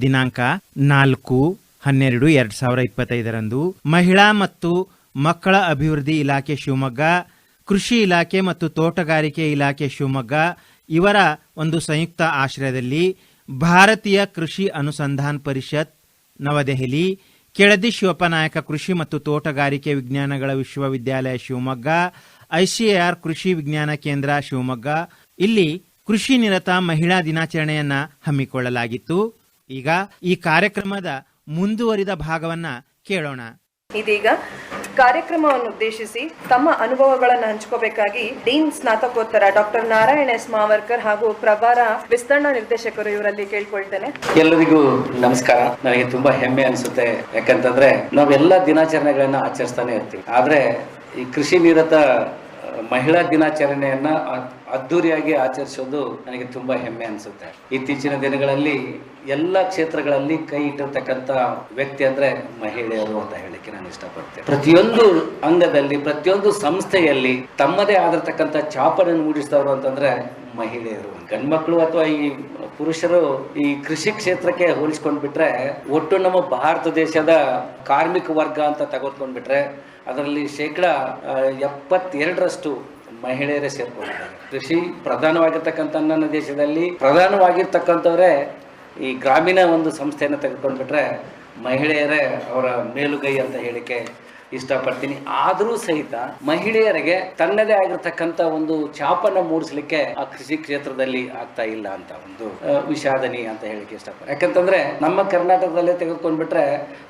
ದಿನಾಂಕ 4/12/2025 ಮಹಿಳಾ ಮತ್ತು ಮಕ್ಕಳ ಅಭಿವೃದ್ಧಿ ಇಲಾಖೆ ಶಿವಮೊಗ್ಗ, ಕೃಷಿ ಇಲಾಖೆ ಮತ್ತು ತೋಟಗಾರಿಕೆ ಇಲಾಖೆ ಶಿವಮೊಗ್ಗ ಇವರ ಒಂದು ಸಂಯುಕ್ತ ಆಶ್ರಯದಲ್ಲಿ ಭಾರತೀಯ ಕೃಷಿ ಅನುಸಂಧಾನ ಪರಿಷತ್ ನವದೆಹಲಿ, ಕೆಳದಿ ಶಿವಪ್ಪನಾಯಕ ಕೃಷಿ ಮತ್ತು ತೋಟಗಾರಿಕೆ ವಿಜ್ಞಾನಗಳ ವಿಶ್ವವಿದ್ಯಾಲಯ ಶಿವಮೊಗ್ಗ, ಐಸಿಎಆರ್ ಕೃಷಿ ವಿಜ್ಞಾನ ಕೇಂದ್ರ ಶಿವಮೊಗ್ಗ ಇಲ್ಲಿ ಕೃಷಿ ನಿರತ ಮಹಿಳಾ ದಿನಾಚರಣೆಯನ್ನ ಹಮ್ಮಿಕೊಳ್ಳಲಾಗಿತ್ತು. ಈಗ ಈ ಕಾರ್ಯಕ್ರಮದ ಮುಂದುವರಿದ ಭಾಗವನ್ನ ಕೇಳೋಣ. ಇದೀಗ ಕಾರ್ಯಕ್ರಮವನ್ನು ಉದ್ದೇಶಿಸಿ ತಮ್ಮ ಅನುಭವಗಳನ್ನು ಹಂಚಿಕೋಬೇಕಾಗಿ ಡೀನ್ ಸ್ನಾತಕೋತ್ತರ ಡಾಕ್ಟರ್ ನಾರಾಯಣ ಎಸ್ ಮಾವರ್ಕರ್ ಹಾಗೂ ಪ್ರಭಾರ ವಿಸ್ತರಣಾ ನಿರ್ದೇಶಕರು ಇವರಲ್ಲಿ ಕೇಳ್ಕೊಳ್ತೇನೆ. ಎಲ್ಲರಿಗೂ ನಮಸ್ಕಾರ. ನನಗೆ ತುಂಬಾ ಹೆಮ್ಮೆ ಅನಿಸುತ್ತೆ, ಯಾಕಂತಂದ್ರೆ ನಾವೆಲ್ಲ ದಿನಾಚರಣೆಗಳನ್ನ ಆಚರಿಸ್ತಾನೆ ಇರ್ತೀವಿ. ಆದ್ರೆ ಈ ಕೃಷಿ ನಿರತ ಮಹಿಳಾ ದಿನಾಚರಣೆಯನ್ನ ಅದ್ದೂರಿಯಾಗಿ ಆಚರಿಸೋದು ನನಗೆ ತುಂಬಾ ಹೆಮ್ಮೆ ಅನಿಸುತ್ತೆ. ಇತ್ತೀಚಿನ ದಿನಗಳಲ್ಲಿ ಎಲ್ಲ ಕ್ಷೇತ್ರಗಳಲ್ಲಿ ಕೈ ಇಟ್ಟಿರ್ತಕ್ಕಂಥ ವ್ಯಕ್ತಿ ಅಂದ್ರೆ ಮಹಿಳೆಯರು ಅಂತ ಹೇಳಿಕ್ಕೆ ನಾನು ಇಷ್ಟಪಡ್ತೇನೆ. ಪ್ರತಿಯೊಂದು ಅಂಗದಲ್ಲಿ, ಪ್ರತಿಯೊಂದು ಸಂಸ್ಥೆಯಲ್ಲಿ ತಮ್ಮದೇ ಆಗಿರ್ತಕ್ಕಂಥ ಛಾಪನ್ನು ಮೂಡಿಸಿದವರು ಅಂತಂದ್ರೆ ಮಹಿಳೆಯರು. ಗಂಡ್ಮಕ್ಳು ಅಥವಾ ಈ ಪುರುಷರು ಈ ಕೃಷಿ ಕ್ಷೇತ್ರಕ್ಕೆ ಹೋಲಿಸ್ಕೊಂಡ್ಬಿಟ್ರೆ, ಒಟ್ಟು ನಮ್ಮ ಭಾರತ ದೇಶದ ಕಾರ್ಮಿಕ ವರ್ಗ ಅಂತ ತೆಗೆದುಕೊಂಡ್ಬಿಟ್ರೆ ಅದರಲ್ಲಿ 72% ಮಹಿಳೆಯರೇ ಸೇರ್ಕೊಂಡಿದ್ದಾರೆ. ಕೃಷಿ ಪ್ರಧಾನವಾಗಿರ್ತಕ್ಕಂಥ ನನ್ನ ದೇಶದಲ್ಲಿ ಪ್ರಧಾನವಾಗಿರ್ತಕ್ಕಂಥವರೇ ಈ ಗ್ರಾಮೀಣ ಒಂದು ಸಂಸ್ಥೆಯನ್ನು ತೆಗೆದುಕೊಂಡ್ಬಿಟ್ರೆ ಮಹಿಳೆಯರೇ ಅವರ ಮೇಲುಗೈ ಅಂತ ಹೇಳಿಕೆ ಇಷ್ಟಪಡ್ತೀನಿ. ಆದರೂ ಸಹಿತ ಮಹಿಳೆಯರಿಗೆ ತನ್ನದೇ ಆಗಿರ್ತಕ್ಕಂಥ ಒಂದು ಛಾಪನ್ನ ಮೂಡಿಸ್ಲಿಕ್ಕೆ ಆ ಕೃಷಿ ಕ್ಷೇತ್ರದಲ್ಲಿ ಆಗ್ತಾ ಇಲ್ಲ ಅಂತ ಒಂದು ವಿಷಾದನೀಯ ಅಂತ ಹೇಳಿಕೆ ಇಷ್ಟಪಡ್ತೀನಿ. ಯಾಕಂತಂದ್ರೆ ನಮ್ಮ ಕರ್ನಾಟಕದಲ್ಲೇ ತೆಗೆದುಕೊಂಡ್ಬಿಟ್ರೆ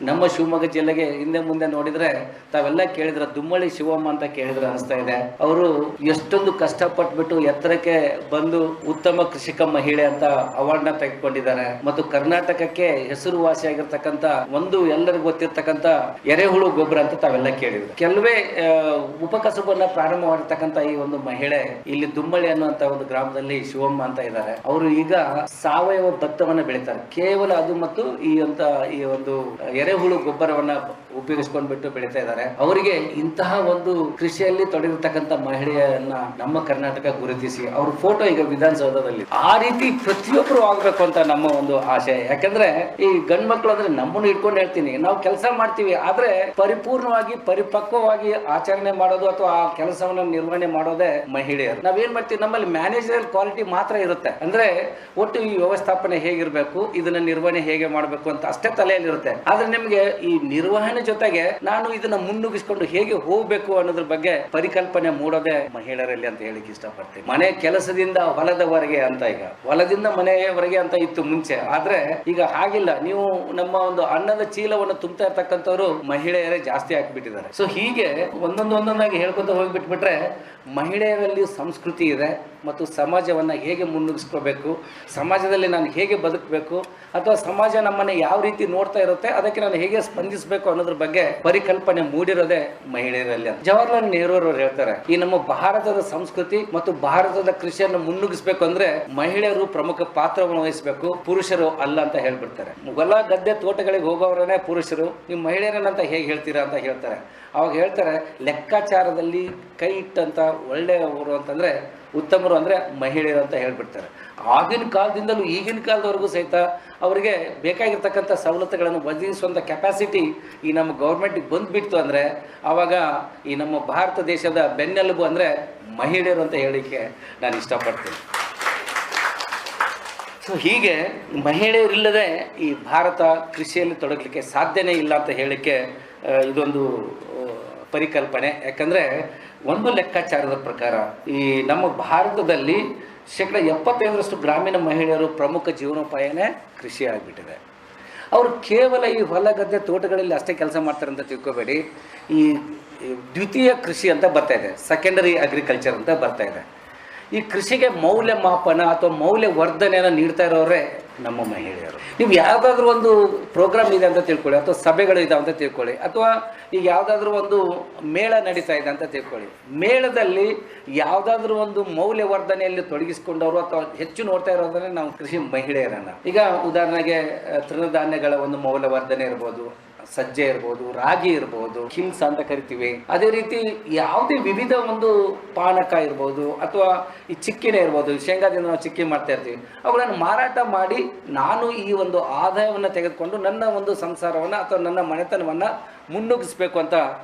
ನಮ್ಮ ಶಿವಮೊಗ್ಗ ಜಿಲ್ಲೆಗೆ ಹಿಂದೆ ಮುಂದೆ ನೋಡಿದ್ರೆ ತಾವೆಲ್ಲ ಕೇಳಿದ್ರೆ ದುಮ್ಮಳಿ ಶಿವಮ್ಮ ಅಂತ ಕೇಳಿದ್ರೆ ಅನಿಸ್ತಾ ಇದೆ. ಅವರು ಎಷ್ಟೊಂದು ಕಷ್ಟಪಟ್ಬಿಟ್ಟು ಎತ್ತರಕ್ಕೆ ಬಂದು ಉತ್ತಮ ಕೃಷಿಕ ಮಹಿಳೆ ಅಂತ ಅವಾರ್ಡ್ನ ತೆಗೆದುಕೊಂಡಿದ್ದಾರೆ. ಮತ್ತು ಕರ್ನಾಟಕಕ್ಕೆ ಹೆಸರುವಾಸಿಯಾಗಿರ್ತಕ್ಕಂಥ ಒಂದು ಎಲ್ಲರಿಗೂ ಗೊತ್ತಿರ್ತಕ್ಕಂಥ ಎರೆಹುಳು ಗೊಬ್ಬರ ಅಂತ ತಾವೆಲ್ಲ ಕೇಳಿದ್ರು. ಕೆಲವೇ ಉಪಕಸಬನ್ನ ಪ್ರಾರಂಭ ಮಾಡಿರ್ತಕ್ಕಂಥ ಈ ಒಂದು ಮಹಿಳೆ ಇಲ್ಲಿ ದುಮ್ಮಳಿ ಅನ್ನುವಂತ ಒಂದು ಗ್ರಾಮದಲ್ಲಿ ಶಿವಮ್ಮ ಅಂತ ಇದ್ದಾರೆ. ಅವರು ಈಗ ಸಾವಯವ ಭತ್ತವನ್ನ ಬೆಳೀತಾರೆ. ಕೇವಲ ಅದು ಮತ್ತು ಈ ಒಂದು ಎರೆಹುಳು ಗೊಬ್ಬರವನ್ನ ಉಪಯೋಗಿಸ್ಕೊಂಡ್ಬಿಟ್ಟು ಬೆಳೀತಾ ಇದ್ದಾರೆ. ಅವರಿಗೆ ಇಂತಹ ಒಂದು ಕೃಷಿಯಲ್ಲಿ ತೊಡಗಿರ್ತಕ್ಕಂಥ ಮಹಿಳೆಯನ್ನ ನಮ್ಮ ಕರ್ನಾಟಕ ಗುರುತಿಸಿ ಅವ್ರ ಫೋಟೋ ಈಗ ವಿಧಾನಸೌಧದಲ್ಲಿ ಆ ರೀತಿ ಪ್ರತಿಯೊಬ್ಬರು ಆಗ್ಬೇಕು ಅಂತ ನಮ್ಮ ಒಂದು ಆಶೆ. ಯಾಕಂದ್ರೆ ಈ ಗಂಡ್ ಮಕ್ಳು ಅಂದ್ರೆ ನಮ್ಮನ್ನು ಇಟ್ಕೊಂಡು ಹೇಳ್ತೀನಿ, ನಾವು ಕೆಲಸ ಮಾಡ್ತೀವಿ ಆದ್ರೆ ಪರಿಪೂರ್ಣವಾಗಿ ಪರಿಪಕ್ವವಾಗಿ ಆಚರಣೆ ಮಾಡೋದು ಅಥವಾ ಆ ಕೆಲಸವನ್ನು ನಿರ್ವಹಣೆ ಮಾಡೋದೇ ಮಹಿಳೆಯರು. ನಾವೇನ್ ಮಾಡ್ತೀವಿ, ನಮ್ಮಲ್ಲಿ ಮ್ಯಾನೇಜರಲ್ ಕ್ವಾಲಿಟಿ ಮಾತ್ರ ಇರುತ್ತೆ. ಅಂದ್ರೆ ಒಟ್ಟು ಈ ವ್ಯವಸ್ಥಾಪನೆ ಹೇಗಿರ್ಬೇಕು, ಇದನ್ನ ನಿರ್ವಹಣೆ ಹೇಗೆ ಮಾಡ್ಬೇಕು ಅಂತ ಅಷ್ಟೇ ತಲೆಯಲ್ಲಿರುತ್ತೆ. ಆದ್ರೆ ನಿಮ್ಗೆ ಈ ನಿರ್ವಹಣೆ ಜೊತೆಗೆ ನಾನು ಇದನ್ನ ಮುನ್ನುಗ್ಗಿಸ್ಕೊಂಡು ಹೇಗೆ ಹೋಗ್ಬೇಕು ಅನ್ನೋದ್ರ ಬಗ್ಗೆ ಪರಿಕಲ್ಪನೆ ಮೂಡೋದೇ ಮಹಿಳೆಯರಲ್ಲಿ ಅಂತ ಹೇಳಿಕ್ ಇಷ್ಟಪಡ್ತೀನಿ. ಮನೆ ಕೆಲಸದಿಂದ ಹೊಲದವರೆಗೆ ಅಂತ, ಈಗ ಹೊಲದಿಂದ ಮನೆಯವರೆಗೆ ಅಂತ ಇತ್ತು ಮುಂಚೆ. ಆದ್ರೆ ಈಗ ಹಾಗಿಲ್ಲ. ನೀವು ನಮ್ಮ ಒಂದು ಅನ್ನದ ಚೀಲವನ್ನು ತುಂಬ್ತಾ ಇರ್ತಕ್ಕಂಥವ್ರು ಮಹಿಳೆಯರೇ ಜಾಸ್ತಿ ಹಾಕ್ಬಿಟ್ಟಿದ್ದಾರೆ. ಸೊ ಹೀಗೆ ಒಂದೊಂದಾಗಿ ಹೇಳ್ಕೊತ ಹೋಗ್ಬಿಟ್ಬಿಟ್ರೆ ಮಹಿಳೆಯರಲ್ಲಿ ಸಂಸ್ಕೃತಿ ಇದೆ ಮತ್ತು ಸಮಾಜವನ್ನ ಹೇಗೆ ಮುನ್ನುಗ್ಗಿಸ್ಕೋಬೇಕು, ಸಮಾಜದಲ್ಲಿ ನಾನು ಹೇಗೆ ಬದುಕಬೇಕು ಅಥವಾ ಸಮಾಜ ನಮ್ಮನ್ನ ಯಾವ ರೀತಿ ನೋಡ್ತಾ ಇರುತ್ತೆ ಅದಕ್ಕೆ ನಾನು ಹೇಗೆ ಸ್ಪಂದಿಸಬೇಕು ಅನ್ನೋದ್ರ ಬಗ್ಗೆ ಪರಿಕಲ್ಪನೆ ಮೂಡಿರೋದೇ ಮಹಿಳೆಯರಲ್ಲಿ ಅಂತ ಜವಾಹರ್ಲಾಲ್ ನೆಹರು ಅವರು ಹೇಳ್ತಾರೆ. ಈ ನಮ್ಮ ಭಾರತದ ಸಂಸ್ಕೃತಿ ಮತ್ತು ಭಾರತದ ಕೃಷಿಯನ್ನು ಮುನ್ನುಗ್ಗಿಸ್ಬೇಕು ಅಂದ್ರೆ ಮಹಿಳೆಯರು ಪ್ರಮುಖ ಪಾತ್ರವನ್ನು ವಹಿಸಬೇಕು, ಪುರುಷರು ಅಲ್ಲ ಅಂತ ಹೇಳ್ಬಿಡ್ತಾರೆ. ಹೊಲ ಗದ್ದೆ ತೋಟಗಳಿಗೆ ಹೋಗೋವರೇ ಪುರುಷರು, ನೀವು ಮಹಿಳೆಯರನ್ನಂತ ಹೇಗೆ ಹೇಳ್ತೀರಾ ಅಂತ ಹೇಳ್ತಾರೆ. ಅವಾಗ ಹೇಳ್ತಾರೆ, ಲೆಕ್ಕಾಚಾರದಲ್ಲಿ ಕೈ ಇಟ್ಟಂತ ಒಳ್ಳೆಯವರು ಅಂತಂದ್ರೆ ಉತ್ತಮರು ಅಂದ್ರೆ ಮಹಿಳೆಯರು ಅಂತ ಹೇಳ್ಬಿಡ್ತಾರೆ. ಆಗಿನ ಕಾಲದಿಂದಲೂ ಈಗಿನ ಕಾಲದವರೆಗೂ ಸಹಿತ ಅವರಿಗೆ ಬೇಕಾಗಿರ್ತಕ್ಕಂಥ ಸವಲತ್ತುಗಳನ್ನು ಒದಗಿಸುವಂಥ ಕೆಪಾಸಿಟಿ ಈ ನಮ್ಮ ಗೌರ್ಮೆಂಟ್ಗೆ ಬಂದ್ಬಿಡ್ತು ಅಂದ್ರೆ ಆವಾಗ ಈ ನಮ್ಮ ಭಾರತ ದೇಶದ ಬೆನ್ನೆಲುಬು ಅಂದ್ರೆ ಮಹಿಳೆಯರು ಅಂತ ಹೇಳಿಕ್ಕೆ ನಾನು ಇಷ್ಟಪಡ್ತೀನಿ. ಸೊ ಹೀಗೆ ಮಹಿಳೆಯರಿಲ್ಲದೆ ಈ ಭಾರತ ಕೃಷಿಯಲ್ಲಿ ತೊಡಗಲಿಕ್ಕೆ ಸಾಧ್ಯನೇ ಇಲ್ಲ ಅಂತ ಹೇಳಿಕ್ಕೆ ಇದೊಂದು ಪರಿಕಲ್ಪನೆ. ಯಾಕಂದ್ರೆ ಒಂದು ಲೆಕ್ಕಾಚಾರದ ಪ್ರಕಾರ ಈ ನಮ್ಮ ಭಾರತದಲ್ಲಿ 75% ಗ್ರಾಮೀಣ ಮಹಿಳೆಯರು ಪ್ರಮುಖ ಜೀವನೋಪಾಯನೇ ಕೃಷಿ ಆಗಿಬಿಟ್ಟಿದೆ. ಅವರು ಕೇವಲ ಈ ಹೊಲ ಗದ್ದೆ ತೋಟಗಳಲ್ಲಿ ಅಷ್ಟೇ ಕೆಲಸ ಮಾಡ್ತಾರೆ ಅಂತ ತಿಳ್ಕೊಬೇಡಿ. ಈ ದ್ವಿತೀಯ ಕೃಷಿ ಅಂತ ಬರ್ತಾ ಇದೆ, ಸೆಕೆಂಡರಿ ಅಗ್ರಿಕಲ್ಚರ್ ಅಂತ ಬರ್ತಾ ಇದೆ. ಈ ಕೃಷಿಗೆ ಮೌಲ್ಯಮಾಪನ ಅಥವಾ ಮೌಲ್ಯ ವರ್ಧನೆಯನ್ನು ನೀಡ್ತಾ ಇರೋರೇ ನಮ್ಮ ಮಹಿಳೆಯರು. ನೀವು ಯಾವುದಾದ್ರೂ ಒಂದು ಪ್ರೋಗ್ರಾಮ್ ಇದೆ ಅಂತ ತಿಳ್ಕೊಳ್ಳಿ, ಅಥವಾ ಸಭೆಗಳು ಇದೆ ಅಂತ ತಿಳ್ಕೊಳ್ಳಿ, ಅಥವಾ ಈಗ ಯಾವುದಾದ್ರೂ ಒಂದು ಮೇಳ ನಡೀತಾ ಇದೆ ಅಂತ ತಿಳ್ಕೊಳ್ಳಿ. ಮೇಳದಲ್ಲಿ ಯಾವುದಾದ್ರೂ ಒಂದು ಮೌಲ್ಯವರ್ಧನೆಯಲ್ಲಿ ತೊಡಗಿಸಿಕೊಂಡವರು ಅಥವಾ ಹೆಚ್ಚು ನೋಡ್ತಾ ಇರೋದನ್ನೇ ನಾವು ಕೃಷಿ ಮಹಿಳೆಯರನ್ನ. ಈಗ ಉದಾಹರಣೆಗೆ ತೃಣಧಾನ್ಯಗಳ ಒಂದು ಮೌಲ್ಯವರ್ಧನೆ ಇರ್ಬೋದು, ಸಜ್ಜೆ ಇರ್ಬೋದು, ರಾಗಿ ಇರ್ಬೋದು, ಕಿಮ್ಸ್ ಅಂತ ಕರಿತೀವಿ. ಅದೇ ರೀತಿ ಯಾವುದೇ ವಿವಿಧ ಒಂದು ಪಾನಕ ಇರ್ಬೋದು ಅಥವಾ ಈ ಚಿಕ್ಕಿನೇ ಇರ್ಬೋದು, ಶೇಂಗಾದಿಂದ ನಾವು ಚಿಕ್ಕಿ ಮಾಡ್ತಾ ಇರ್ತೀವಿ, ಅವುಗಳನ್ನು ಮಾರಾಟ ಮಾಡಿ ನಾನು ಈ ಒಂದು ಆದಾಯವನ್ನು ತೆಗೆದುಕೊಂಡು ನನ್ನ ಒಂದು ಸಂಸಾರವನ್ನು ಅಥವಾ ನನ್ನ ಮನೆತನವನ್ನು ಮುನ್ನುಗ್ಗಿಸ್ಬೇಕು ಅಂತ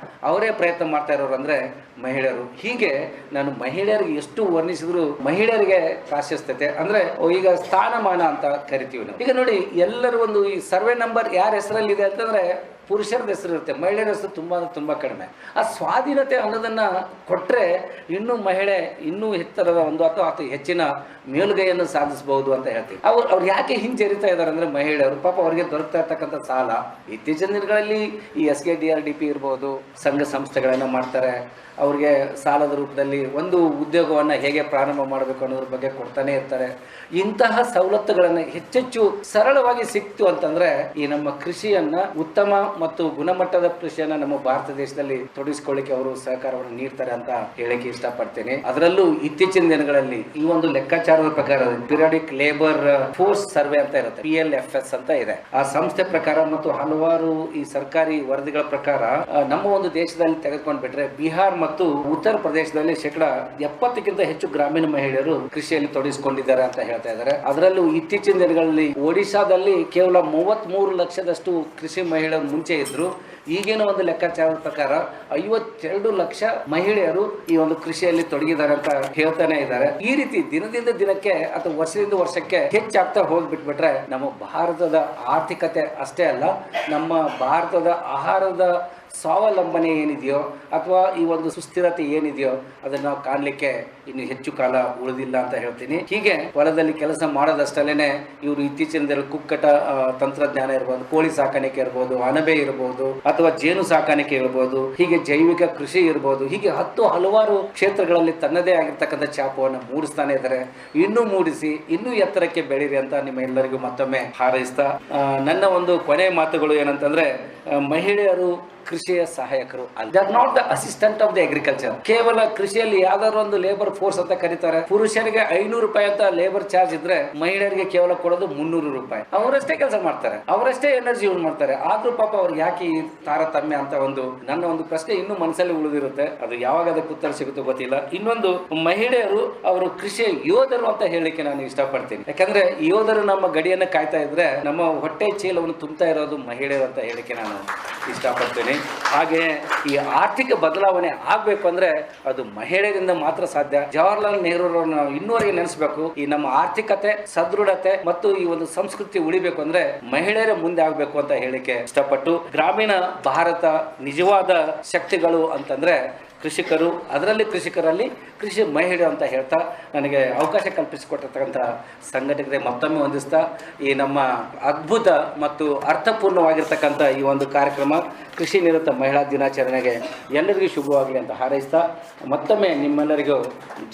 ಅವರೇ ಪ್ರಯತ್ನ ಮಾಡ್ತಾ ಇರೋರು ಅಂದರೆ ಮಹಿಳೆಯರು. ಹೀಗೆ ನಾನು ಮಹಿಳೆಯರಿಗೆ ಎಷ್ಟು ವರ್ಣಿಸಿದ್ರು ಮಹಿಳೆಯರಿಗೆ ಪ್ರಾಶಸ್ತ್ಯತೆ ಅಂದರೆ ಈಗ ಸ್ಥಾನಮಾನ ಅಂತ ಕರಿತೀವಿ ನಾವು. ಈಗ ನೋಡಿ, ಎಲ್ಲರೂ ಒಂದು ಈ ಸರ್ವೆ ನಂಬರ್ ಯಾರ ಹೆಸರಲ್ಲಿದೆ ಅಂತಂದರೆ ಪುರುಷರದ ಹೆಸರು ಇರುತ್ತೆ, ಮಹಿಳೆಯರ ಹೆಸರು ತುಂಬ ಕಡಿಮೆ. ಆ ಸ್ವಾಧೀನತೆ ಅನ್ನೋದನ್ನು ಕೊಟ್ಟರೆ ಇನ್ನೂ ಮಹಿಳೆ ಇನ್ನೂ ಎತ್ತರದ ಒಂದು ಅಥವಾ ಹೆಚ್ಚಿನ ಮೇಲುಗೈಯನ್ನು ಸಾಧಿಸಬಹುದು ಅಂತ ಹೇಳ್ತೀವಿ. ಅವ್ರು ಯಾಕೆ ಹಿಂಜರಿತಾ ಇದ್ದಾರೆ ಅಂದರೆ ಮಹಿಳೆಯರು ಪಾಪ ಅವರಿಗೆ ದೊರಕ್ತಾ ಇರ್ತಕ್ಕಂಥ ಸಾಲ, ಇತ್ತೀಚಿನ ದಿನಗಳಲ್ಲಿ ಈ SKDRDP ಇರ್ಬೋದು, ಸಂಘ ಸಂಸ್ಥೆಗಳನ್ನು ಮಾಡ್ತಾರೆ, ಅವ್ರಿಗೆ ಸಾಲದ ರೂಪದಲ್ಲಿ ಒಂದು ಉದ್ಯೋಗವನ್ನು ಹೇಗೆ ಪ್ರಾರಂಭ ಮಾಡಬೇಕು ಅನ್ನೋದ್ರ ಬಗ್ಗೆ ಕೊಡ್ತಾನೆ ಇರ್ತಾರೆ. ಇಂತಹ ಸವಲತ್ತುಗಳನ್ನು ಹೆಚ್ಚೆಚ್ಚು ಸರಳವಾಗಿ ಸಿಕ್ತು ಅಂತಂದ್ರೆ ಈ ನಮ್ಮ ಕೃಷಿಯನ್ನ ಉತ್ತಮ ಮತ್ತು ಗುಣಮಟ್ಟದ ಕೃಷಿಯನ್ನ ನಮ್ಮ ಭಾರತ ದೇಶದಲ್ಲಿ ತೊಡಗಿಸಿಕೊಳ್ಳಿಕ್ಕೆ ಅವರು ಸಹಕಾರವನ್ನು ನೀಡ್ತಾರೆ ಅಂತ ಹೇಳಿಕೆ ಇಷ್ಟಪಡ್ತೇನೆ. ಅದರಲ್ಲೂ ಇತ್ತೀಚಿನ ದಿನಗಳಲ್ಲಿ ಈ ಒಂದು ಲೆಕ್ಕಾಚಾರದ ಪ್ರಕಾರ ಪಿರಿಯಾಡಿಕ್ ಲೇಬರ್ ಫೋರ್ಸ್ ಸರ್ವೆ ಅಂತ ಇರುತ್ತೆ, PLFS ಅಂತ ಇದೆ. ಆ ಸಂಸ್ಥೆ ಪ್ರಕಾರ ಮತ್ತು ಹಲವಾರು ಈ ಸರ್ಕಾರಿ ವರದಿಗಳ ಪ್ರಕಾರ ನಮ್ಮ ಒಂದು ದೇಶದಲ್ಲಿ ತೆಗೆದುಕೊಂಡು ಬಿಟ್ರೆ ಬಿಹಾರ್ ಮತ್ತು ಉತ್ತರ ಪ್ರದೇಶದಲ್ಲಿ 70% ಹೆಚ್ಚು ಗ್ರಾಮೀಣ ಮಹಿಳೆಯರು ಕೃಷಿಯಲ್ಲಿ ತೊಡಗಿಸಿಕೊಂಡಿದ್ದಾರೆ ಅಂತ ಹೇಳ್ತಾ ಇದ್ದಾರೆ. ಅದರಲ್ಲೂ ಇತ್ತೀಚಿನ ದಿನಗಳಲ್ಲಿ ಒಡಿಶಾದಲ್ಲಿ ಕೇವಲ 33 ಲಕ್ಷದಷ್ಟು ಕೃಷಿ ಮಹಿಳೆಯರು ಮುಂಚೆ ಇದ್ರು. ಈಗಿನ ಒಂದು ಲೆಕ್ಕಾಚಾರದ ಪ್ರಕಾರ 52 ಲಕ್ಷ ಮಹಿಳೆಯರು ಈ ಒಂದು ಕೃಷಿಯಲ್ಲಿ ತೊಡಗಿದ್ದಾರೆ ಅಂತ ಹೇಳ್ತಾನೆ ಇದ್ದಾರೆ. ಈ ರೀತಿ ದಿನದಿಂದ ದಿನಕ್ಕೆ ಅಥವಾ ವರ್ಷದಿಂದ ವರ್ಷಕ್ಕೆ ಹೆಚ್ಚಾಗ್ತಾ ಹೋಗ್ಬಿಟ್ಬಿಟ್ರೆ ನಮ್ಮ ಭಾರತದ ಆರ್ಥಿಕತೆ ಅಷ್ಟೇ ಅಲ್ಲ, ನಮ್ಮ ಭಾರತದ ಆಹಾರದ ಸ್ವಾವಲಂಬನೆ ಏನಿದೆಯೋ ಅಥವಾ ಈ ಒಂದು ಸುಸ್ಥಿರತೆ ಏನಿದೆಯೋ ಅದನ್ನ ನಾವು ಕಾಣಲಿಕ್ಕೆ ಇನ್ನು ಹೆಚ್ಚು ಕಾಲ ಉಳಿದಿಲ್ಲ ಅಂತ ಹೇಳ್ತೀನಿ. ಹೀಗೆ ಹೊಲದಲ್ಲಿ ಕೆಲಸ ಮಾಡೋದಷ್ಟಲ್ಲೇನೆ ಇವರು ಇತ್ತೀಚಿನ ಕುಕ್ಕಟ ತಂತ್ರಜ್ಞಾನ ಇರ್ಬೋದು, ಕೋಳಿ ಸಾಕಾಣಿಕೆ ಇರ್ಬೋದು, ಅಣಬೆ ಇರ್ಬೋದು ಅಥವಾ ಜೇನು ಸಾಕಾಣಿಕೆ ಇರ್ಬೋದು, ಹೀಗೆ ಜೈವಿಕ ಕೃಷಿ ಇರ್ಬೋದು, ಹೀಗೆ ಹಲವಾರು ಕ್ಷೇತ್ರಗಳಲ್ಲಿ ತನ್ನದೇ ಆಗಿರ್ತಕ್ಕಂಥ ಛಾಪವನ್ನು ಮೂಡಿಸ್ತಾನೆ ಇದ್ದಾರೆ. ಇನ್ನೂ ಮೂಡಿಸಿ ಇನ್ನೂ ಎತ್ತರಕ್ಕೆ ಬೆಳೀರಿ ಅಂತ ನಿಮ್ಮ ಎಲ್ಲರಿಗೂ ಮತ್ತೊಮ್ಮೆ ಹಾರೈಸ್ತಾ ನನ್ನ ಒಂದು ಕೊನೆ ಮಾತುಗಳು ಏನಂತಂದ್ರೆ, ಮಹಿಳೆಯರು ಕೃಷಿಯ ಸಹಾಯಕರು ಅಲ್ಲ, they are not the assistant of the agriculture. ಕೇವಲ ಕೃಷಿಯಲ್ಲಿ ಯಾವ್ದಾದ್ರು ಒಂದು ಲೇಬರ್ ಫೋರ್ಸ್ ಅಂತ ಕರೀತಾರೆ. ಪುರುಷರಿಗೆ 500 ರೂಪಾಯಿ ಅಂತ ಲೇಬರ್ ಚಾರ್ಜ್ ಇದ್ರೆ ಮಹಿಳೆಯರಿಗೆ ಕೇವಲ ಕೊಡೋದು 300 ರೂಪಾಯಿ. ಅವರಷ್ಟೇ ಕೆಲಸ ಮಾಡ್ತಾರೆ, ಅವರಷ್ಟೇ ಎನರ್ಜಿ ಯೂಸ್ ಮಾಡ್ತಾರೆ. ಆದ್ರೂ ಪಾಪ ಅವ್ರಿಗೆ ಯಾಕೆ ಈ ತಾರತಮ್ಯ ಅಂತ ಒಂದು ನನ್ನ ಒಂದು ಪ್ರಶ್ನೆ ಇನ್ನೂ ಮನಸ್ಸಲ್ಲಿ ಉಳಿದಿರುತ್ತೆ. ಅದು ಯಾವಾಗ ಅದಕ್ಕೆ ಉತ್ತರ ಸಿಗುತ್ತೋ ಗೊತ್ತಿಲ್ಲ. ಇನ್ನೊಂದು, ಮಹಿಳೆಯರು ಅವರು ಕೃಷಿಯ ಯೋಧರು ಅಂತ ಹೇಳಿಕೆ ನಾನು ಇಷ್ಟಪಡ್ತೀನಿ. ಯಾಕಂದ್ರೆ ಯೋಧರು ನಮ್ಮ ಗಡಿಯನ್ನು ಕಾಯ್ತಾ ಇದ್ರೆ ನಮ್ಮ ಹೊಟ್ಟೆ ಚೀಲವನ್ನು ತುಂಬತಾ ಇರೋದು ಮಹಿಳೆಯರು ಅಂತ ಹೇಳಿಕೆ ನಾನು ಇಷ್ಟಪಡ್ತೀನಿ. ಹಾಗೆ ಈ ಆರ್ಥಿಕ ಬದಲಾವಣೆ ಆಗ್ಬೇಕು ಅಂದ್ರೆ ಅದು ಮಹಿಳೆಯರಿಂದ ಮಾತ್ರ ಸಾಧ್ಯ. ಜವಾಹರ್ಲಾಲ್ ನೆಹರೂರವ್ರನ್ನ ನಾವು ಇನ್ನೂವರೆಗೆ ನೆನೆಸ್ಬೇಕು. ಈ ನಮ್ಮ ಆರ್ಥಿಕತೆ, ಸದೃಢತೆ ಮತ್ತು ಈ ಒಂದು ಸಂಸ್ಕೃತಿ ಉಳಿಬೇಕು ಅಂದ್ರೆ ಮಹಿಳೆಯರೇ ಮುಂದೆ ಆಗ್ಬೇಕು ಅಂತ ಹೇಳಿಕೆ ಇಷ್ಟಪಟ್ಟು, ಗ್ರಾಮೀಣ ಭಾರತ ನಿಜವಾದ ಶಕ್ತಿಗಳು ಅಂತಂದ್ರೆ ಕೃಷಿಕರು, ಅದರಲ್ಲಿ ಕೃಷಿಕರಲ್ಲಿ ಕೃಷಿ ಮಹಿಳೆ ಅಂತ ಹೇಳ್ತಾ ನನಗೆ ಅವಕಾಶ ಕಲ್ಪಿಸಿಕೊಟ್ಟಿರ್ತಕ್ಕಂಥ ಸಂಘಟಕರಿಗೆ ಮತ್ತೊಮ್ಮೆ ವಂದಿಸ್ತಾ ಈ ನಮ್ಮ ಅದ್ಭುತ ಮತ್ತು ಅರ್ಥಪೂರ್ಣವಾಗಿರ್ತಕ್ಕಂಥ ಈ ಒಂದು ಕಾರ್ಯಕ್ರಮ ಕೃಷಿ ನಿರತ ಮಹಿಳಾ ದಿನಾಚರಣೆಗೆ ಎಲ್ಲರಿಗೂ ಶುಭವಾಗಲಿ ಅಂತ ಹಾರೈಸ್ತಾ ಮತ್ತೊಮ್ಮೆ ನಿಮ್ಮೆಲ್ಲರಿಗೂ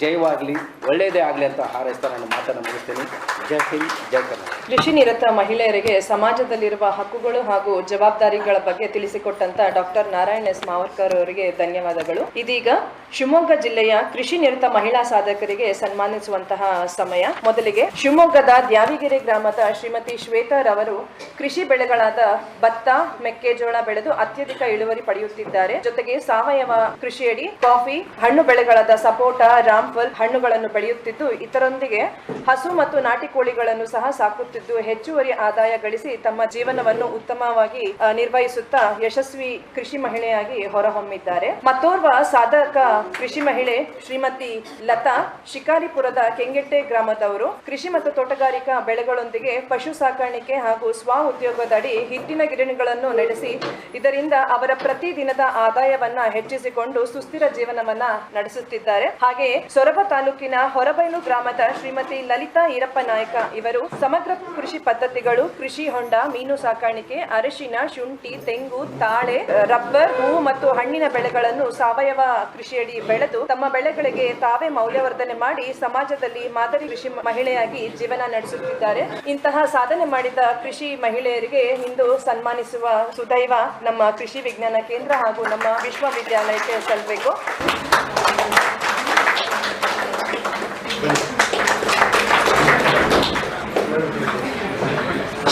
ಜಯವಾಗಲಿ, ಒಳ್ಳೆಯದೇ ಆಗಲಿ ಅಂತ ಹಾರೈಸ್ತಾ ನಾನು ಮಾತನ್ನು ಮುಗಿಸ್ತೀನಿ. ಜೈ ಹಿಂದ್, ಜೈ ಕರ್ನಾಟಕ. ಕೃಷಿ ನಿರತ ಮಹಿಳೆಯರಿಗೆ ಸಮಾಜದಲ್ಲಿರುವ ಹಕ್ಕುಗಳು ಹಾಗೂ ಜವಾಬ್ದಾರಿಗಳ ಬಗ್ಗೆ ತಿಳಿಸಿಕೊಟ್ಟಂತ ಡಾಕ್ಟರ್ ನಾರಾಯಣ್ ಎಸ್ ಮಾವರ್ಕರ್ ಅವರಿಗೆ ಧನ್ಯವಾದಗಳು. ಇದೀಗ ಶಿವಮೊಗ್ಗ ಜಿಲ್ಲೆಯ ಕೃಷಿ ನಿರತ ಮಹಿಳಾ ಸಾಧಕರಿಗೆ ಸನ್ಮಾನಿಸುವಂತಹ ಸಮಯ. ಮೊದಲಿಗೆ ಶಿವಮೊಗ್ಗದ ದ್ಯಾವಿಗೆರೆ ಗ್ರಾಮದ ಶ್ರೀಮತಿ ಶ್ವೇತಾ ರವರು ಕೃಷಿ ಬೆಳೆಗಳಾದ ಭತ್ತ, ಮೆಕ್ಕೆಜೋಳ ಬೆಳೆದು ಅತ್ಯಧಿಕ ಇಳುವರಿ ಪಡೆಯುತ್ತಿದ್ದಾರೆ. ಜೊತೆಗೆ ಸಾವಯವ ಕೃಷಿಯಡಿ ಕಾಫಿ, ಹಣ್ಣು ಬೆಳೆಗಳಾದ ಸಪೋಟ, ರಾಮ್ಫಲ್ ಹಣ್ಣುಗಳನ್ನು ಬೆಳೆಯುತ್ತಿದ್ದು ಇದರೊಂದಿಗೆ ಹಸು ಮತ್ತು ನಾಟಿ ಕೋಳಿಗಳನ್ನು ಸಹ ಸಾಕುತ್ತಿದ್ದು ಹೆಚ್ಚುವರಿ ಆದಾಯ ಗಳಿಸಿ ತಮ್ಮ ಜೀವನವನ್ನು ಉತ್ತಮವಾಗಿ ನಿರ್ವಹಿಸುತ್ತಾ ಯಶಸ್ವಿ ಕೃಷಿ ಮಹಿಳೆಯಾಗಿ ಹೊರಹೊಮ್ಮಿದ್ದಾರೆ. ಮತ್ತೋರ್ವ ಸಾಧಕ ಕೃಷಿ ಮಹಿಳೆ ಶ್ರೀಮತಿ ಲತಾ ಶಿಕಾರಿಪುರದ ಕೆಂಗೆಟ್ಟೆ ಗ್ರಾಮದವರು ಕೃಷಿ ಮತ್ತು ತೋಟಗಾರಿಕಾ ಬೆಳೆಗಳೊಂದಿಗೆ ಪಶು ಸಾಕಾಣಿಕೆ ಹಾಗೂ ಸ್ವ ಉದ್ಯೋಗದಡಿ ಹಿಟ್ಟಿನ ಗಿರಣಿಗಳನ್ನು ನಡೆಸಿ ಇದರಿಂದ ಅವರ ಪ್ರತಿದಿನದ ಆದಾಯವನ್ನ ಹೆಚ್ಚಿಸಿಕೊಂಡು ಸುಸ್ಥಿರ ಜೀವನವನ್ನ ನಡೆಸುತ್ತಿದ್ದಾರೆ. ಹಾಗೆಯೇ ಸೊರಬ ತಾಲೂಕಿನ ಹೊರಬೈಲು ಗ್ರಾಮದ ಶ್ರೀಮತಿ ಲಲಿತಾ ಈರಪ್ಪ ನಾಯಕ ಇವರು ಸಮಗ್ರ ಕೃಷಿ ಪದ್ಧತಿಗಳು, ಕೃಷಿ ಹೊಂಡ, ಮೀನು ಸಾಕಾಣಿಕೆ, ಅರಿಶಿನ, ಶುಂಠಿ, ತೆಂಗು, ತಾಳೆ, ರಬ್ಬರ್, ಹೂವು ಮತ್ತು ಹಣ್ಣಿನ ಬೆಳೆಗಳನ್ನು ಸಾವಯವ ಕೃಷಿಯಡಿ ಬೆಳೆದು ತಮ್ಮ ಬೆಳೆಗಳಿಗೆ ತಾವೇ ಮೌಲ್ಯವರ್ಧನೆ ಮಾಡಿ ಸಮಾಜದಲ್ಲಿ ಮಾದರಿ ಕೃಷಿ ಮಹಿಳೆಯಾಗಿ ಜೀವನ ನಡೆಸುತ್ತಿದ್ದಾರೆ. ಇಂತಹ ಸಾಧನೆ ಮಾಡಿದ ಕೃಷಿ ಮಹಿಳೆಯರಿಗೆ ಇಂದು ಸನ್ಮಾನಿಸುವ ಸುದೈವ ನಮ್ಮ ಕೃಷಿ ವಿಜ್ಞಾನ ಕೇಂದ್ರ ಹಾಗೂ ನಮ್ಮ ವಿಶ್ವವಿದ್ಯಾಲಯಕ್ಕೆ ಸಲ್ಲಬೇಕು.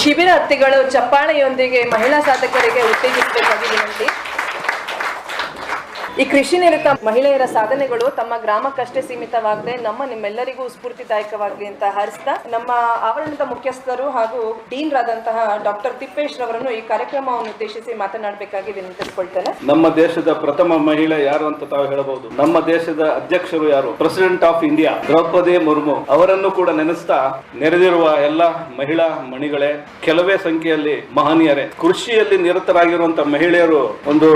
ಶಿಬಿರಾರ್ಥಿಗಳು ಚಪ್ಪಾಳೆಯೊಂದಿಗೆ ಮಹಿಳಾ ಸಾಧಕರಿಗೆ ಉತ್ತೇಜಿಸಬೇಕಾಗಿ ವಿನಂತಿ. ಈ ಕೃಷಿ ನಿರತ ಮಹಿಳೆಯರ ಸಾಧನೆಗಳು ತಮ್ಮ ಗ್ರಾಮಕ್ಕಷ್ಟೇ ಸೀಮಿತವಾಗದೆ ನಿಮ್ಮೆಲ್ಲರಿಗೂ ಸ್ಫೂರ್ತಿದಾಯಕವಾಗಲಿ ಅಂತ ಹಾರೈಸ್ತಾ ನಮ್ಮ ಆವರಣದ ಮುಖ್ಯಸ್ಥರು ಹಾಗೂ ಡೀನ್ ರಾದಂತಹ ಡಾಕ್ಟರ್ ತಿಪ್ಪೇಶ್ ರವರನ್ನು ಈ ಕಾರ್ಯಕ್ರಮವನ್ನು ಉದ್ದೇಶಿಸಿ ಮಾತನಾಡಬೇಕಾಗಿ ವಿನಂತಿಸಿಕೊಳ್ತೇನೆ. ನಮ್ಮ ದೇಶದ ಪ್ರಥಮ ಮಹಿಳೆ ಯಾರು ಅಂತ ತಾವು ಹೇಳಬಹುದು. ನಮ್ಮ ದೇಶದ ಅಧ್ಯಕ್ಷರು ಯಾರು? President of India Draupadi Murmu ಅವರನ್ನು ಕೂಡ ನೆನೆಸ್ತಾ, ನೆರೆದಿರುವ ಎಲ್ಲ ಮಹಿಳಾ ಮಣಿಗಳೇ, ಕೆಲವೇ ಸಂಖ್ಯೆಯಲ್ಲಿ ಮಹನೀಯರೇ. ಕೃಷಿಯಲ್ಲಿ ನಿರತರಾಗಿರುವಂತಹ ಮಹಿಳೆಯರು ಒಂದು